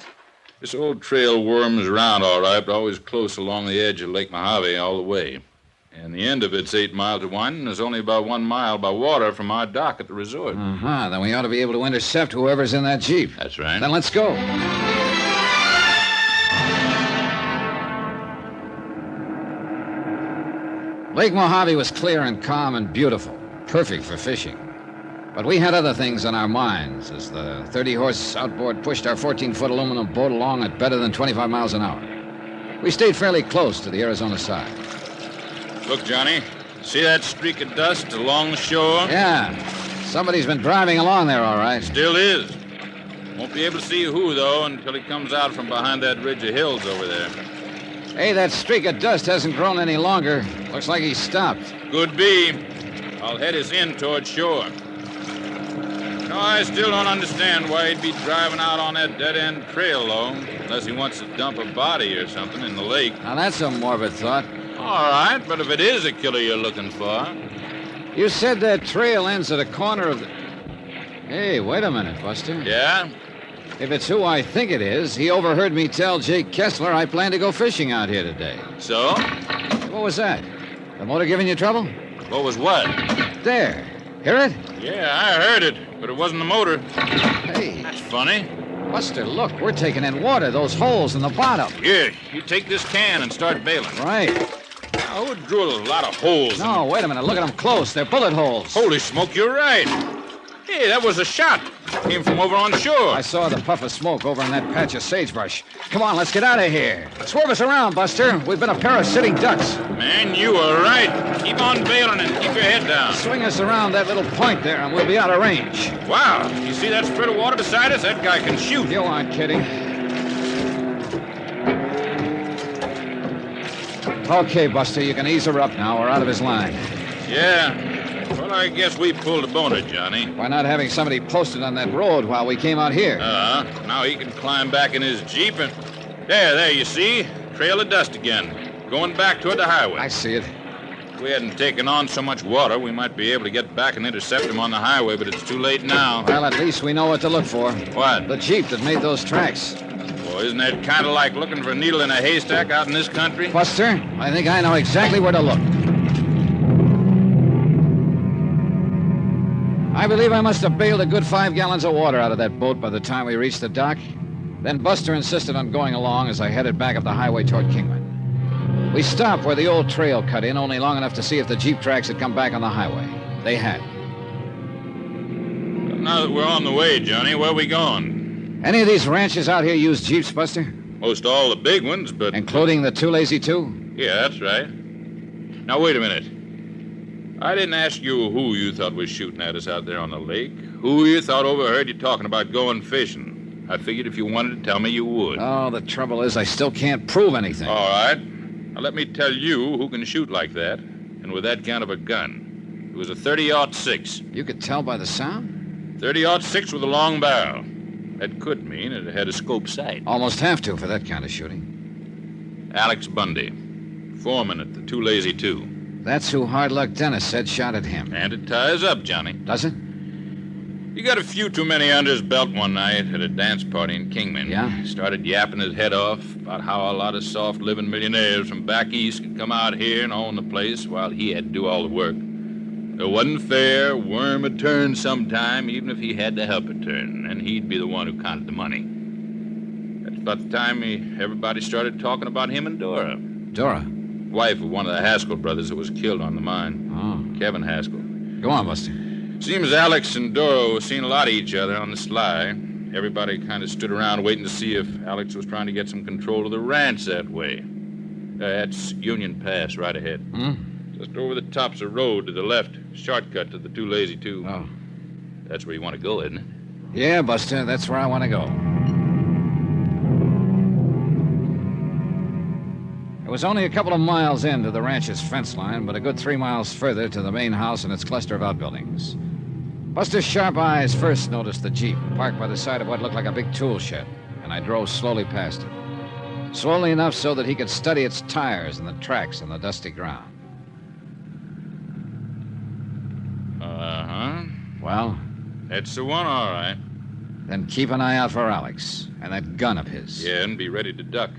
This old trail worms around all right, but always close along the edge of Lake Mojave all the way. And the end of it's 8 miles of winding is only about 1 mile by water from our dock at the resort. Uh-huh. Then we ought to be able to intercept whoever's in that Jeep. That's right. Then let's go. Lake Mojave was clear and calm and beautiful, perfect for fishing. But we had other things on our minds as the 30-horse outboard pushed our 14-foot aluminum boat along at better than 25 miles an hour. We stayed fairly close to the Arizona side. Look, Johnny, see that streak of dust along the shore? Yeah, somebody's been driving along there, all right. Still is. Won't be able to see who, though, until he comes out from behind that ridge of hills over there. Hey, that streak of dust hasn't grown any longer. Looks like he's stopped. Could be. I'll head us in toward shore. No, I still don't understand why he'd be driving out on that dead-end trail, though, unless he wants to dump a body or something in the lake. Now, that's a morbid thought. All right, but if it is a killer you're looking for... You said that trail ends at a corner of the... Hey, wait a minute, Buster. Yeah? If it's who I think it is, he overheard me tell Jake Kessler I plan to go fishing out here today. So? What was that? The motor giving you trouble? What was what? There. Hear it? Yeah, I heard it, but it wasn't the motor. Hey, That's funny. Buster, look, we're taking in water, those holes in the bottom. Here, you take this can and start bailing. Right. I would drill a lot of holes. No, wait a minute. Look at them close. They're bullet holes. Holy smoke, you're right. Hey, that was a shot. Came from over on shore. I saw the puff of smoke over in that patch of sagebrush. Come on, let's get out of here. Swerve us around, Buster. We've been a pair of sitting ducks. Man, you are right. Keep on bailing and keep your head down. Swing us around that little point there, and we'll be out of range. Wow, you see that spread of water beside us? That guy can shoot. You aren't kidding. Okay, Buster, you can ease her up now. We're out of his line. Yeah. Well, I guess we pulled a boner, Johnny. Why not having somebody posted on that road while we came out here? Now he can climb back in his Jeep and... There, you see? Trail of dust again. Going back toward the highway. I see it. If we hadn't taken on so much water, we might be able to get back and intercept him on the highway, but it's too late now. Well, at least we know what to look for. What? The Jeep that made those tracks. Well, isn't that kind of like looking for a needle in a haystack out in this country? Buster, I think I know exactly where to look. I believe I must have bailed a good 5 gallons of water out of that boat by the time we reached the dock. Then Buster insisted on going along as I headed back up the highway toward Kingman. We stopped where the old trail cut in, only long enough to see if the Jeep tracks had come back on the highway. They had. Now that we're on the way, Johnny, where are we going? Any of these ranches out here use Jeeps, Buster? Most all the big ones, but... Including the Two Lazy Two? Yeah, that's right. Now, wait a minute. I didn't ask you who you thought was shooting at us out there on the lake. Who you thought overheard you talking about going fishing. I figured if you wanted to tell me, you would. Oh, the trouble is I still can't prove anything. All right. Now, let me tell you who can shoot like that, and with that kind of a gun. It was a 30-06. You could tell by the sound? 30-06 with a long barrel. That could mean it had a scope sight. Almost have to for that kind of shooting. Alex Bundy, foreman at the Two Lazy Two. That's who Hard Luck Dennis said shot at him. And it ties up, Johnny. Does it? He got a few too many under his belt one night at a dance party in Kingman. Yeah? Started yapping his head off about how a lot of soft-living millionaires from back east could come out here and own the place while he had to do all the work. It wasn't fair. Worm would turn sometime, even if he had to help it turn, and he'd be the one who counted the money. That's about the time everybody started talking about him and Dora. Dora? Wife of one of the Haskell brothers that was killed on the mine. Oh. Kevin Haskell. Go on, Buster. Seems Alex and Dora were seeing a lot of each other on the sly. Everybody kind of stood around waiting to see if Alex was trying to get some control of the ranch that way. That's Union Pass right ahead. Hmm? Just over the tops of road to the left. Shortcut to the Two Lazy Two. Oh. That's where you want to go, isn't it? Yeah, Buster, that's where I want to go. was only a couple of miles into the ranch's fence line, but a good 3 miles further to the main house and its cluster of outbuildings. Buster's sharp eyes first noticed the Jeep parked by the side of what looked like a big tool shed, and I drove slowly past it. Slowly enough so that he could study its tires and the tracks on the dusty ground. Uh-huh. Well? That's the one, all right. Then keep an eye out for Alex and that gun of his. Yeah, and be ready to duck.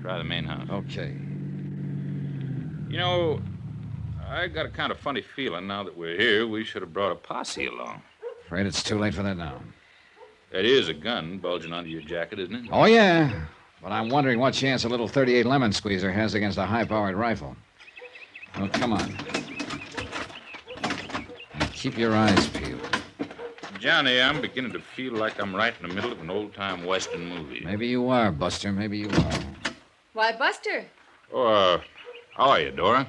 Try the main house. Okay. You know, I got a kind of funny feeling now that we're here, we should have brought a posse along. Afraid it's too late for that now. That is a gun bulging under your jacket, isn't it? Oh, yeah. But I'm wondering what chance a little .38 lemon squeezer has against a high-powered rifle. Well, come on. And keep your eyes peeled. Johnny, I'm beginning to feel like I'm right in the middle of an old-time Western movie. Maybe you are, Buster. Maybe you are. Why, Buster? Oh, how are you, Dora?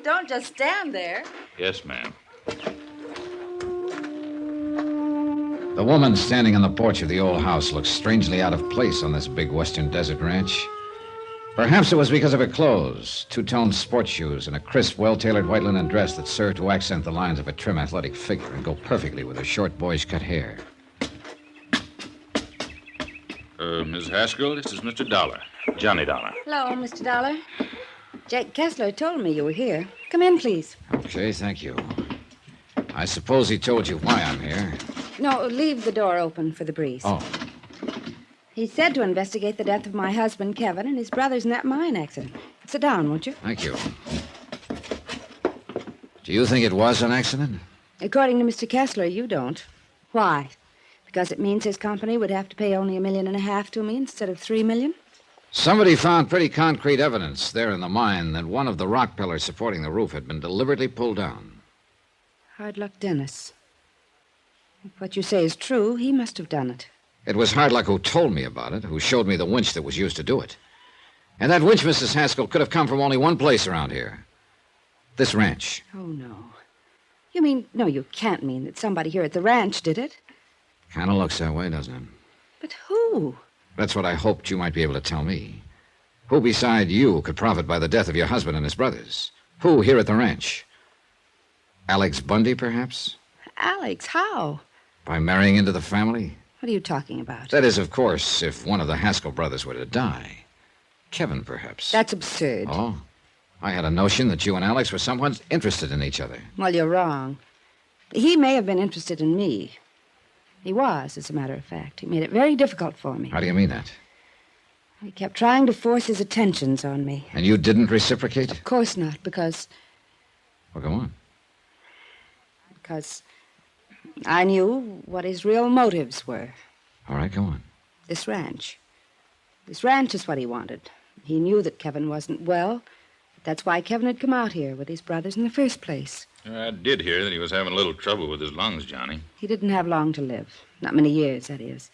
Don't just stand there. Yes, ma'am. The woman standing on the porch of the old house looked strangely out of place on this big western desert ranch. Perhaps it was because of her clothes, two-tone sports shoes, and a crisp, well-tailored white linen dress that served to accent the lines of a trim, athletic figure and go perfectly with her short, boyish-cut hair. Ms. Haskell, this is Mr. Dollar. Johnny Dollar. Hello, Mr. Dollar. Jack Kessler told me you were here. Come in, please. Okay, thank you. I suppose he told you why I'm here. No, leave the door open for the breeze. Oh. He said to investigate the death of my husband, Kevin, and his brothers in that mine accident. Sit down, won't you? Thank you. Do you think it was an accident? According to Mr. Kessler, you don't. Why? Because it means his company would have to pay only $1.5 million to me instead of $3 million? Somebody found pretty concrete evidence there in the mine that one of the rock pillars supporting the roof had been deliberately pulled down. Hard luck, Dennis. If what you say is true, he must have done it. It was Hardluck who told me about it, who showed me the winch that was used to do it. And that winch, Mrs. Haskell, could have come from only one place around here. This ranch. Oh, no. No, you can't mean that somebody here at the ranch did it. Kind of looks that way, doesn't it? But who? That's what I hoped you might be able to tell me. Who beside you could profit by the death of your husband and his brothers? Who here at the ranch? Alex Bundy, perhaps? Alex, how? By marrying into the family? What are you talking about? That is, of course, if one of the Haskell brothers were to die. Kevin, perhaps. That's absurd. Oh? I had a notion that you and Alex were somewhat interested in each other. Well, you're wrong. He may have been interested in me. He was, as a matter of fact. He made it very difficult for me. How do you mean that? He kept trying to force his attentions on me. And you didn't reciprocate? Of course not, because Well, go on. I knew what his real motives were. All right, go on. This ranch. This ranch is what he wanted. He knew that Kevin wasn't well. That's why Kevin had come out here with his brothers in the first place. I did hear that he was having a little trouble with his lungs, Johnny. He didn't have long to live. Not many years, that is.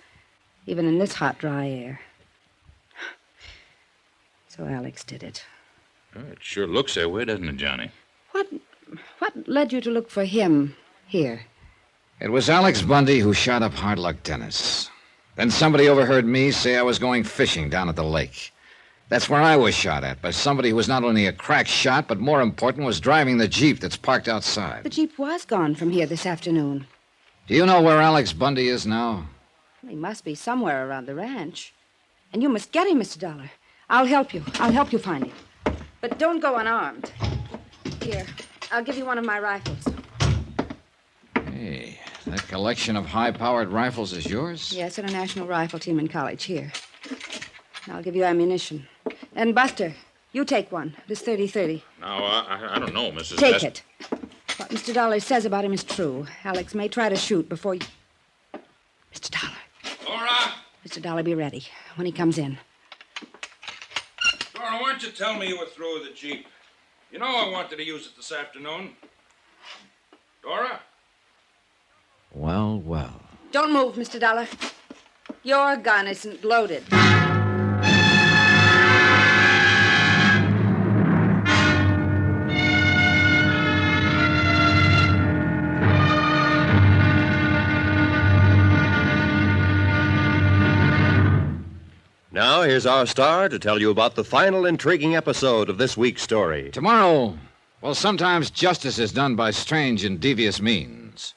Even in this hot, dry air. So Alex did it. Oh, it sure looks that way, doesn't it, Johnny? What led you to look for him here? It was Alex Bundy who shot up Hardluck Dennis. Then somebody overheard me say I was going fishing down at the lake. That's where I was shot at, by somebody who was not only a crack shot, but more important, was driving the Jeep that's parked outside. The Jeep was gone from here this afternoon. Do you know where Alex Bundy is now? He must be somewhere around the ranch. And you must get him, Mr. Dollar. I'll help you. I'll help you find him. But don't go unarmed. Here, I'll give you one of my rifles. Hey, that collection of high-powered rifles is yours? Yes, at a national rifle team in college here. I'll give you ammunition. And Buster, you take one. This 30-30. Now, I don't know, Mrs. Take it. What Mr. Dollar says about him is true. Alex may try to shoot before you... Mr. Dollar. Dora! Mr. Dollar, be ready when he comes in. Dora, why don't you tell me you were through with the Jeep? You know I wanted to use it this afternoon. Dora? Well, well. Don't move, Mr. Dollar. Your gun isn't loaded. Now, here's our star to tell you about the final intriguing episode of this week's story. Tomorrow, well, sometimes justice is done by strange and devious means.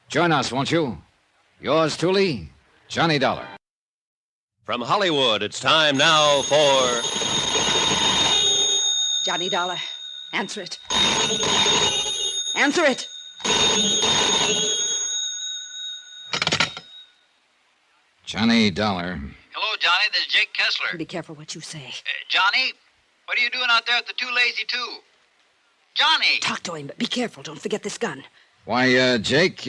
Join us, won't you? Yours truly, Johnny Dollar. From Hollywood, it's time now for... Johnny Dollar, answer it. Answer it. Johnny Dollar. Hello, Johnny. This is Jake Kessler. Be careful what you say. Johnny, what are you doing out there at the Too Lazy Two? Johnny! Talk to him, but be careful. Don't forget this gun. Why, Jake,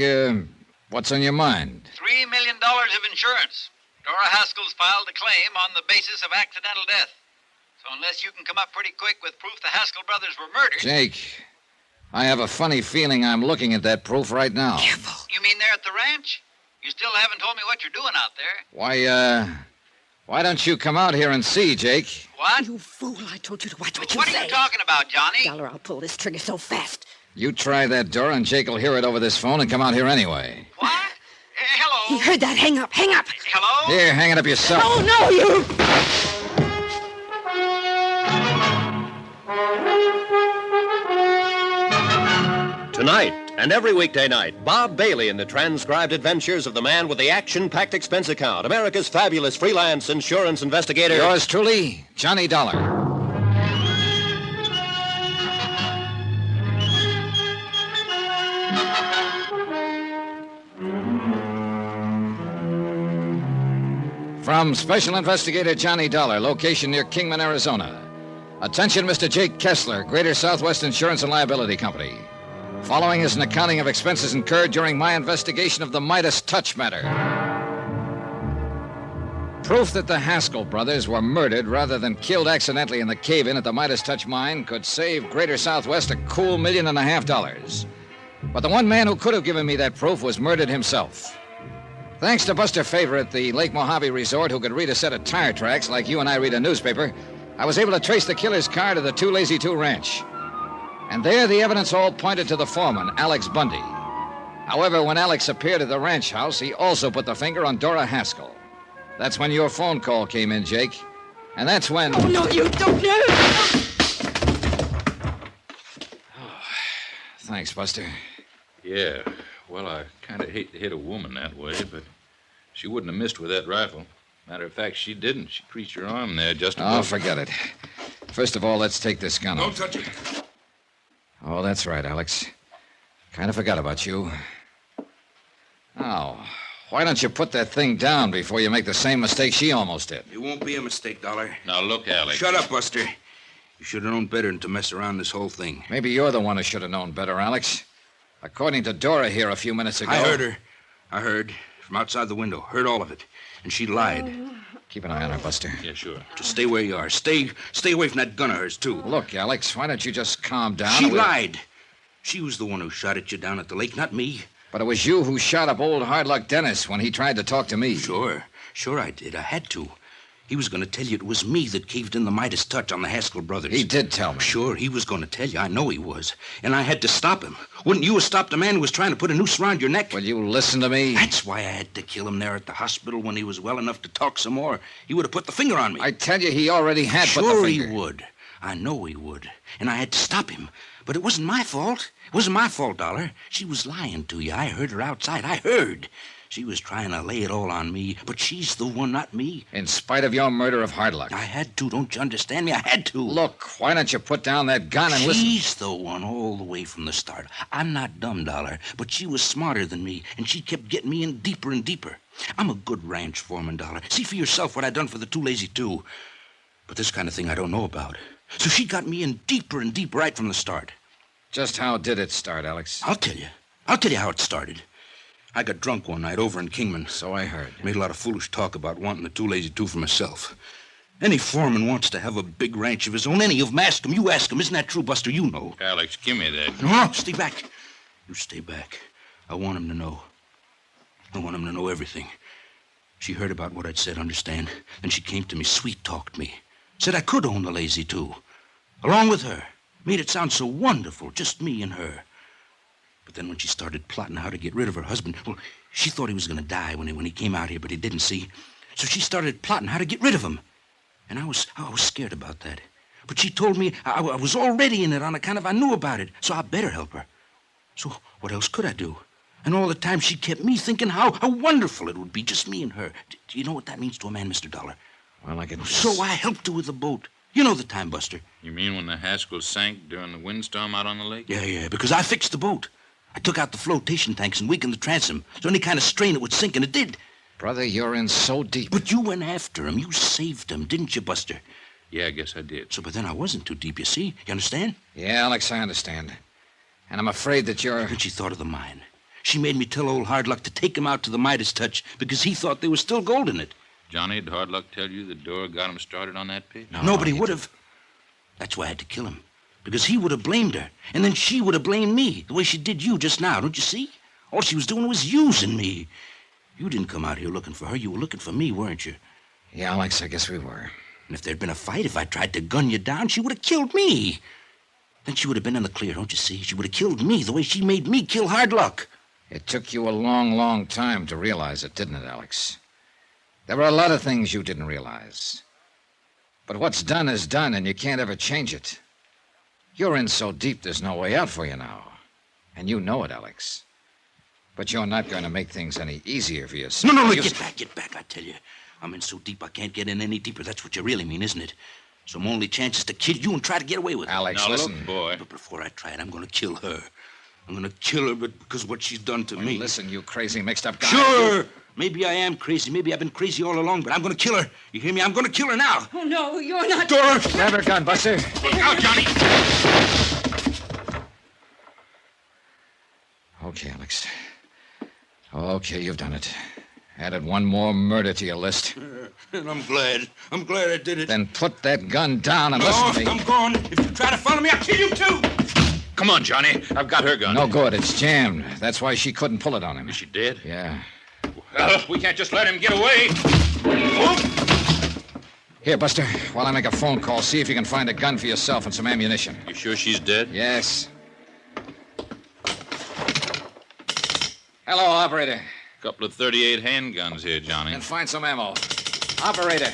what's on your mind? $3 million of insurance. Dora Haskell's filed a claim on the basis of accidental death. So unless you can come up pretty quick with proof the Haskell brothers were murdered... Jake, I have a funny feeling I'm looking at that proof right now. Careful. You mean there at the ranch? You still haven't told me what you're doing out there. Why don't you come out here and see, Jake? What? You fool. I told you to watch what you What say. are you talking about, Johnny? Dollar, I'll pull this trigger so fast. You try that, Dora, and Jake will hear it over this phone and come out here anyway. What? Hello? He heard that. Hang up. Hang up. Hello? Here, hang it up yourself. Oh, no, you... Tonight and every weekday night, Bob Bailey in the transcribed adventures of the man with the action-packed expense account, America's fabulous freelance insurance investigator. Yours truly, Johnny Dollar. From Special Investigator Johnny Dollar, location near Kingman, Arizona. Attention, Mr. Jake Kessler, Greater Southwest Insurance and Liability Company. Following is an accounting of expenses incurred during my investigation of the Midas touch matter. Proof that the Haskell brothers were murdered rather than killed accidentally in the cave-in at the Midas touch mine could save Greater Southwest a cool $1.5 million. But the one man who could have given me that proof was murdered himself. Thanks to Buster Favor at the Lake Mojave Resort, who could read a set of tire tracks like you and I read a newspaper, I was able to trace the killer's car to the Too Lazy Two ranch. And there the evidence all pointed to the foreman, Alex Bundy. However, when Alex appeared at the ranch house, he also put the finger on Dora Haskell. That's when your phone call came in, Jake. And that's when... Oh, no, you don't know. Thanks, Buster. Yeah, well, I kind of hate to hit a woman that way, but she wouldn't have missed with that rifle. Matter of fact, she didn't. She creased her arm there just above. Oh, forget it. First of all, let's take this gun Don't off. touch it. Oh, that's right, Alex. Kind of forgot about you. Now, why don't you put that thing down before you make the same mistake she almost did? It won't be a mistake, Dollar. Now, look, Alex. Shut up, Buster. You should have known better than to mess around this whole thing. Maybe you're the one who should have known better, Alex. According to Dora here a few minutes ago... I heard her. I heard from outside the window. Heard all of it. And she lied. Keep an eye on her, Buster. Yeah, sure. Just stay where you are. Stay away from that gun of hers, too. Look, Alex, why don't you just calm down? She lied. She was the one who shot at you down at the lake, not me. But it was you who shot up old Hard Luck Dennis when he tried to talk to me. Sure I did. I had to. He was going to tell you it was me that caved in the Midas touch on the Haskell brothers. He did tell me. Sure, he was going to tell you. I know he was. And I had to stop him. Wouldn't you have stopped a man who was trying to put a noose around your neck? Will you listen to me? That's why I had to kill him there at the hospital when he was well enough to talk some more. He would have put the finger on me. I tell you, he already had put the Sure finger. he would. I know he would. And I had to stop him. But it wasn't my fault. It wasn't my fault, Dollar. She was lying to you. I heard her outside. I heard. She was trying to lay it all on me, but she's the one, not me. In spite of your murder of Hard Luck. I had to. Don't you understand me? I had to. Look, why don't you put down that gun and listen? She's the one all the way from the start. I'm not dumb, Dollar, but she was smarter than me, and she kept getting me in deeper and deeper. I'm a good ranch foreman, Dollar. See for yourself what I done for the Too Lazy Two. But this kind of thing I don't know about. So she got me in deeper and deeper right from the start. Just how did it start, Alex? I'll tell you. I'll tell you how it started. I got drunk one night over in Kingman. So I heard. Made a lot of foolish talk about wanting the Too Lazy Two for myself. Any foreman wants to have a big ranch of his own. Any of them ask him. You ask him. Isn't that true, Buster? You know. Alex, give me that. No, stay back. You stay back. I want him to know. I want him to know everything. She heard about what I'd said, understand? Then she came to me, sweet-talked me. Said I could own the Lazy Two. Along with her. Made it sound so wonderful, just me and her. But then when she started plotting how to get rid of her husband, well, she thought he was going to die when he came out here, but he didn't, see? So she started plotting how to get rid of him. And I was scared about that. But she told me I was already in it on account of I knew about it, so I better help her. So what else could I do? And all the time she kept me thinking how wonderful it would be, just me and her. Do you know what that means to a man, Mr. Dollar? Well, I can... So I helped her with the boat. You know the time, Buster. You mean when the Haskell sank during the windstorm out on the lake? Yeah, because I fixed the boat. I took out the flotation tanks and weakened the transom, so any kind of strain it would sink, and it did. Brother, you're in so deep. But you went after him. You saved him, didn't you, Buster? Yeah, I guess I did. So, but then I wasn't too deep, you see? You understand? Yeah, Alex, I understand. And I'm afraid that you're... But she thought of the mine. She made me tell old Hard Luck to take him out to the Midas touch because he thought there was still gold in it. Johnny, did Hard Luck tell you the door got him started on that pit? No, but he would have. That's why I had to kill him. Because he would have blamed her. And then she would have blamed me, the way she did you just now, don't you see? All she was doing was using me. You didn't come out here looking for her. You were looking for me, weren't you? Yeah, Alex, I guess we were. And if there'd been a fight, if I tried to gun you down, she would have killed me. Then she would have been in the clear, don't you see? She would have killed me the way she made me kill Hard Luck. It took you a long, long time to realize it, didn't it, Alex? There were a lot of things you didn't realize. But what's done is done, and you can't ever change it. You're in so deep, there's no way out for you now. And you know it, Alex. But you're not going to make things any easier for yourself. No, get back, I tell you. I'm in so deep I can't get in any deeper. That's what you really mean, isn't it? So my only chance is to kill you and try to get away with it. Alex, now, listen. Look, boy. But before I try it, I'm going to kill her. I'm going to kill her because of what she's done to me. Listen, you crazy mixed-up guy. Sure. Maybe I am crazy. Maybe I've been crazy all along, but I'm going to kill her. You hear me? I'm going to kill her now. Oh, no, you're not... Dora! Grab her gun, Buster. Look out, Johnny! Okay, Alex. Okay, you've done it. Added one more murder to your list. And I'm glad. I'm glad I did it. Then put that gun down and listen to me. I'm gone. If you try to follow me, I'll kill you, too. Come on, Johnny. I've got her gun. No good. It's jammed. That's why she couldn't pull it on him. She did? Yeah. We can't just let him get away. Here, Buster, while I make a phone call, see if you can find a gun for yourself and some ammunition. You sure she's dead? Yes. Hello, operator. Couple of 38 handguns here, Johnny. And find some ammo. Operator.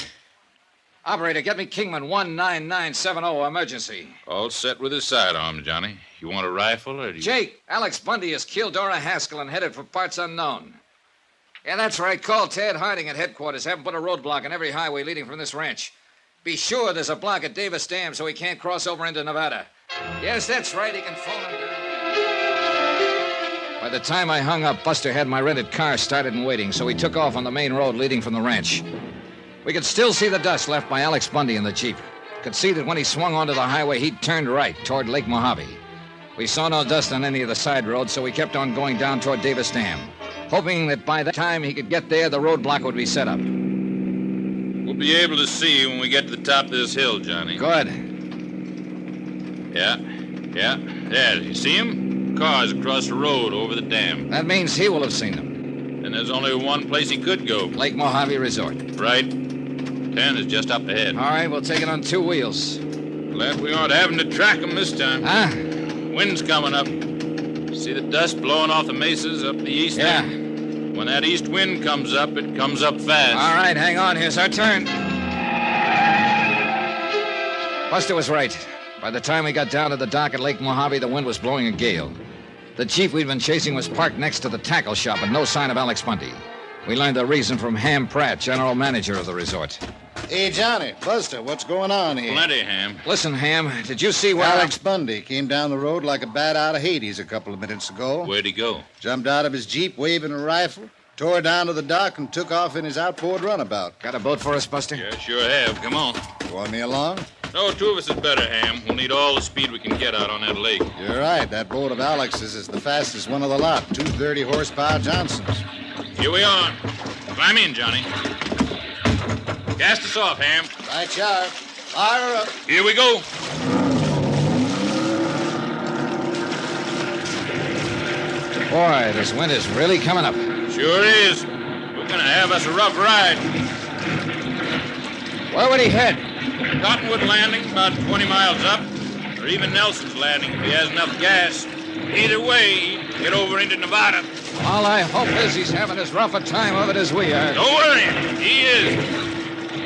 Operator, get me Kingman 19970, emergency. All set with his sidearm, Johnny. You want a rifle or do you... Jake, Alex Bundy has killed Dora Haskell and headed for parts unknown. Yeah, that's right. Call Ted Harding at headquarters. Have him put a roadblock on every highway leading from this ranch. Be sure there's a block at Davis Dam so he can't cross over into Nevada. Yes, that's right. He can phone him down. By the time I hung up, Buster had my rented car started and waiting, so he took off on the main road leading from the ranch. We could still see the dust left by Alex Bundy in the Jeep. Could see that when he swung onto the highway, he'd turned right toward Lake Mojave. We saw no dust on any of the side roads, so we kept on going down toward Davis Dam, hoping that by the time he could get there, the roadblock would be set up. We'll be able to see you when we get to the top of this hill, Johnny. Good. Yeah. There, you see him? Cars across the road over the dam. That means he will have seen them. And there's only one place he could go. Lake Mojave Resort. Right. 10 is just up ahead. All right, we'll take it on 2 wheels. Glad we aren't having to track him this time. Huh? Wind's coming up. See the dust blowing off the mesas up the east Yeah. end? When that east wind comes up, it comes up fast. All right, hang on. Here's our turn. Buster was right. By the time we got down to the dock at Lake Mojave, the wind was blowing a gale. The Chief we'd been chasing was parked next to the tackle shop, and no sign of Alex Bundy. We learned the reason from Ham Pratt, general manager of the resort. Hey, Johnny, Buster, what's going on here? Plenty, Ham. Listen, Ham, did you see where... Alex Bundy came down the road like a bat out of Hades a couple of minutes ago. Where'd he go? Jumped out of his Jeep waving a rifle, tore down to the dock, and took off in his outboard runabout. Got a boat for us, Buster? Yeah, sure have. Come on. You want me along? No, 2 of us is better, Ham. We'll need all the speed we can get out on that lake. You're right. That boat of Alex's is the fastest one of the lot. 2 30-horsepower Johnsons. Here we are. Climb in, Johnny. Cast us off, Ham. Right, sharp. Fire her up. Here we go. Boy, this wind is really coming up. Sure is. We're gonna have us a rough ride. Where would he head? Cottonwood Landing, about 20 miles up, or even Nelson's Landing if he has enough gas. Either way, he'd get over into Nevada. All I hope is he's having as rough a time of it as we are. Don't worry, he is.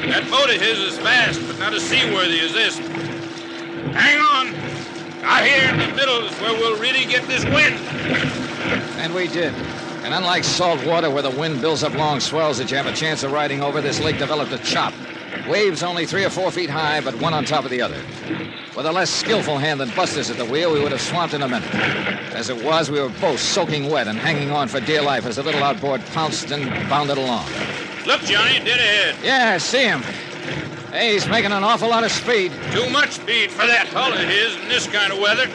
That boat of his is fast, but not as seaworthy as this. Hang on. Out here in the middle is where we'll really get this wind. And we did. And unlike salt water where the wind builds up long swells that you have a chance of riding over, this lake developed a chop. Waves only 3 or 4 feet high, but one on top of the other. With a less skillful hand than Buster's at the wheel, we would have swamped in a minute. As it was, we were both soaking wet and hanging on for dear life as the little outboard pounced and bounded along. Look, Johnny, dead ahead. Yeah, I see him. Hey, he's making an awful lot of speed. Too much speed for that hull of his in this kind of weather.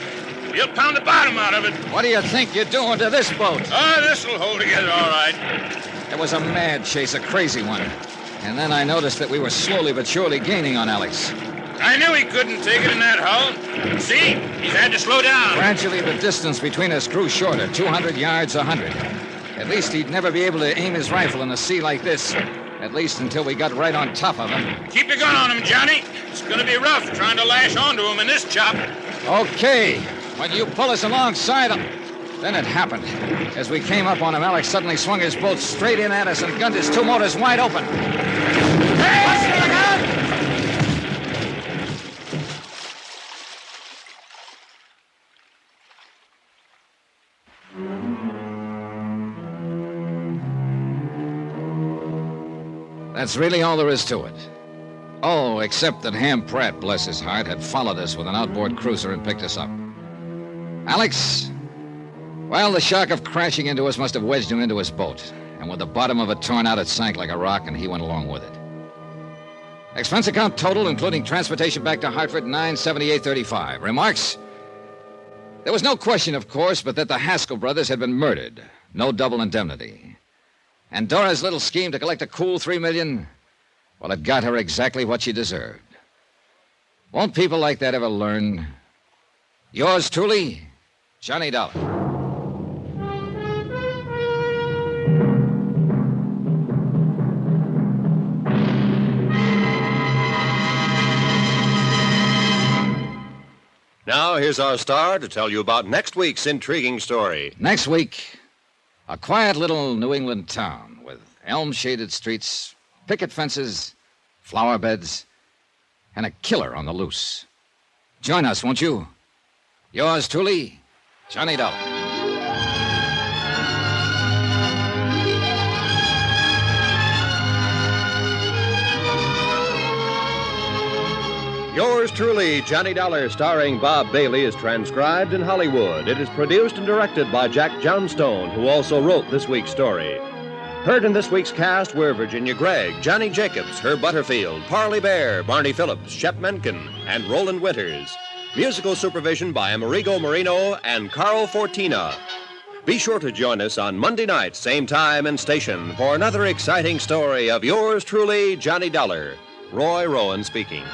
He'll pound the bottom out of it. What do you think you're doing to this boat? Oh, this'll hold together all right. It was a mad chase, a crazy one. And then I noticed that we were slowly but surely gaining on Alex. I knew he couldn't take it in that hull. See? He's had to slow down. Gradually, the distance between us grew shorter, 200 yards, 100. At least he'd never be able to aim his rifle in a sea like this. At least until we got right on top of him. Keep your gun on him, Johnny. It's going to be rough trying to lash onto him in this chop. Okay. When you pull us alongside him. Then it happened. As we came up on him, Alex suddenly swung his boat straight in at us and gunned his 2 motors wide open. Hey! What's the gun? That's really all there is to it. Oh, except that Ham Pratt, bless his heart, had followed us with an outboard cruiser and picked us up. Alex, well, the shock of crashing into us must have wedged him into his boat. And with the bottom of it torn out, it sank like a rock, and he went along with it. Expense account total, including transportation back to Hartford, $978.35. Remarks? There was no question, of course, but that the Haskell brothers had been murdered. No double indemnity. And Dora's little scheme to collect a cool $3 million, well, it got her exactly what she deserved. Won't people like that ever learn? Yours truly, Johnny Dollar. Now, here's our star to tell you about next week's intriguing story. Next week, a quiet little New England town with elm-shaded streets, picket fences, flower beds, and a killer on the loose. Join us, won't you? Yours truly, Johnny Dollar. Yours truly, Johnny Dollar, starring Bob Bailey, is transcribed in Hollywood. It is produced and directed by Jack Johnstone, who also wrote this week's story. Heard in this week's cast were Virginia Gregg, Johnny Jacobs, Herb Butterfield, Parley Bear, Barney Phillips, Shep Menken, and Roland Winters. Musical supervision by Amerigo Marino and Carl Fortina. Be sure to join us on Monday night, same time and station, for another exciting story of yours truly, Johnny Dollar. Roy Rowan speaking.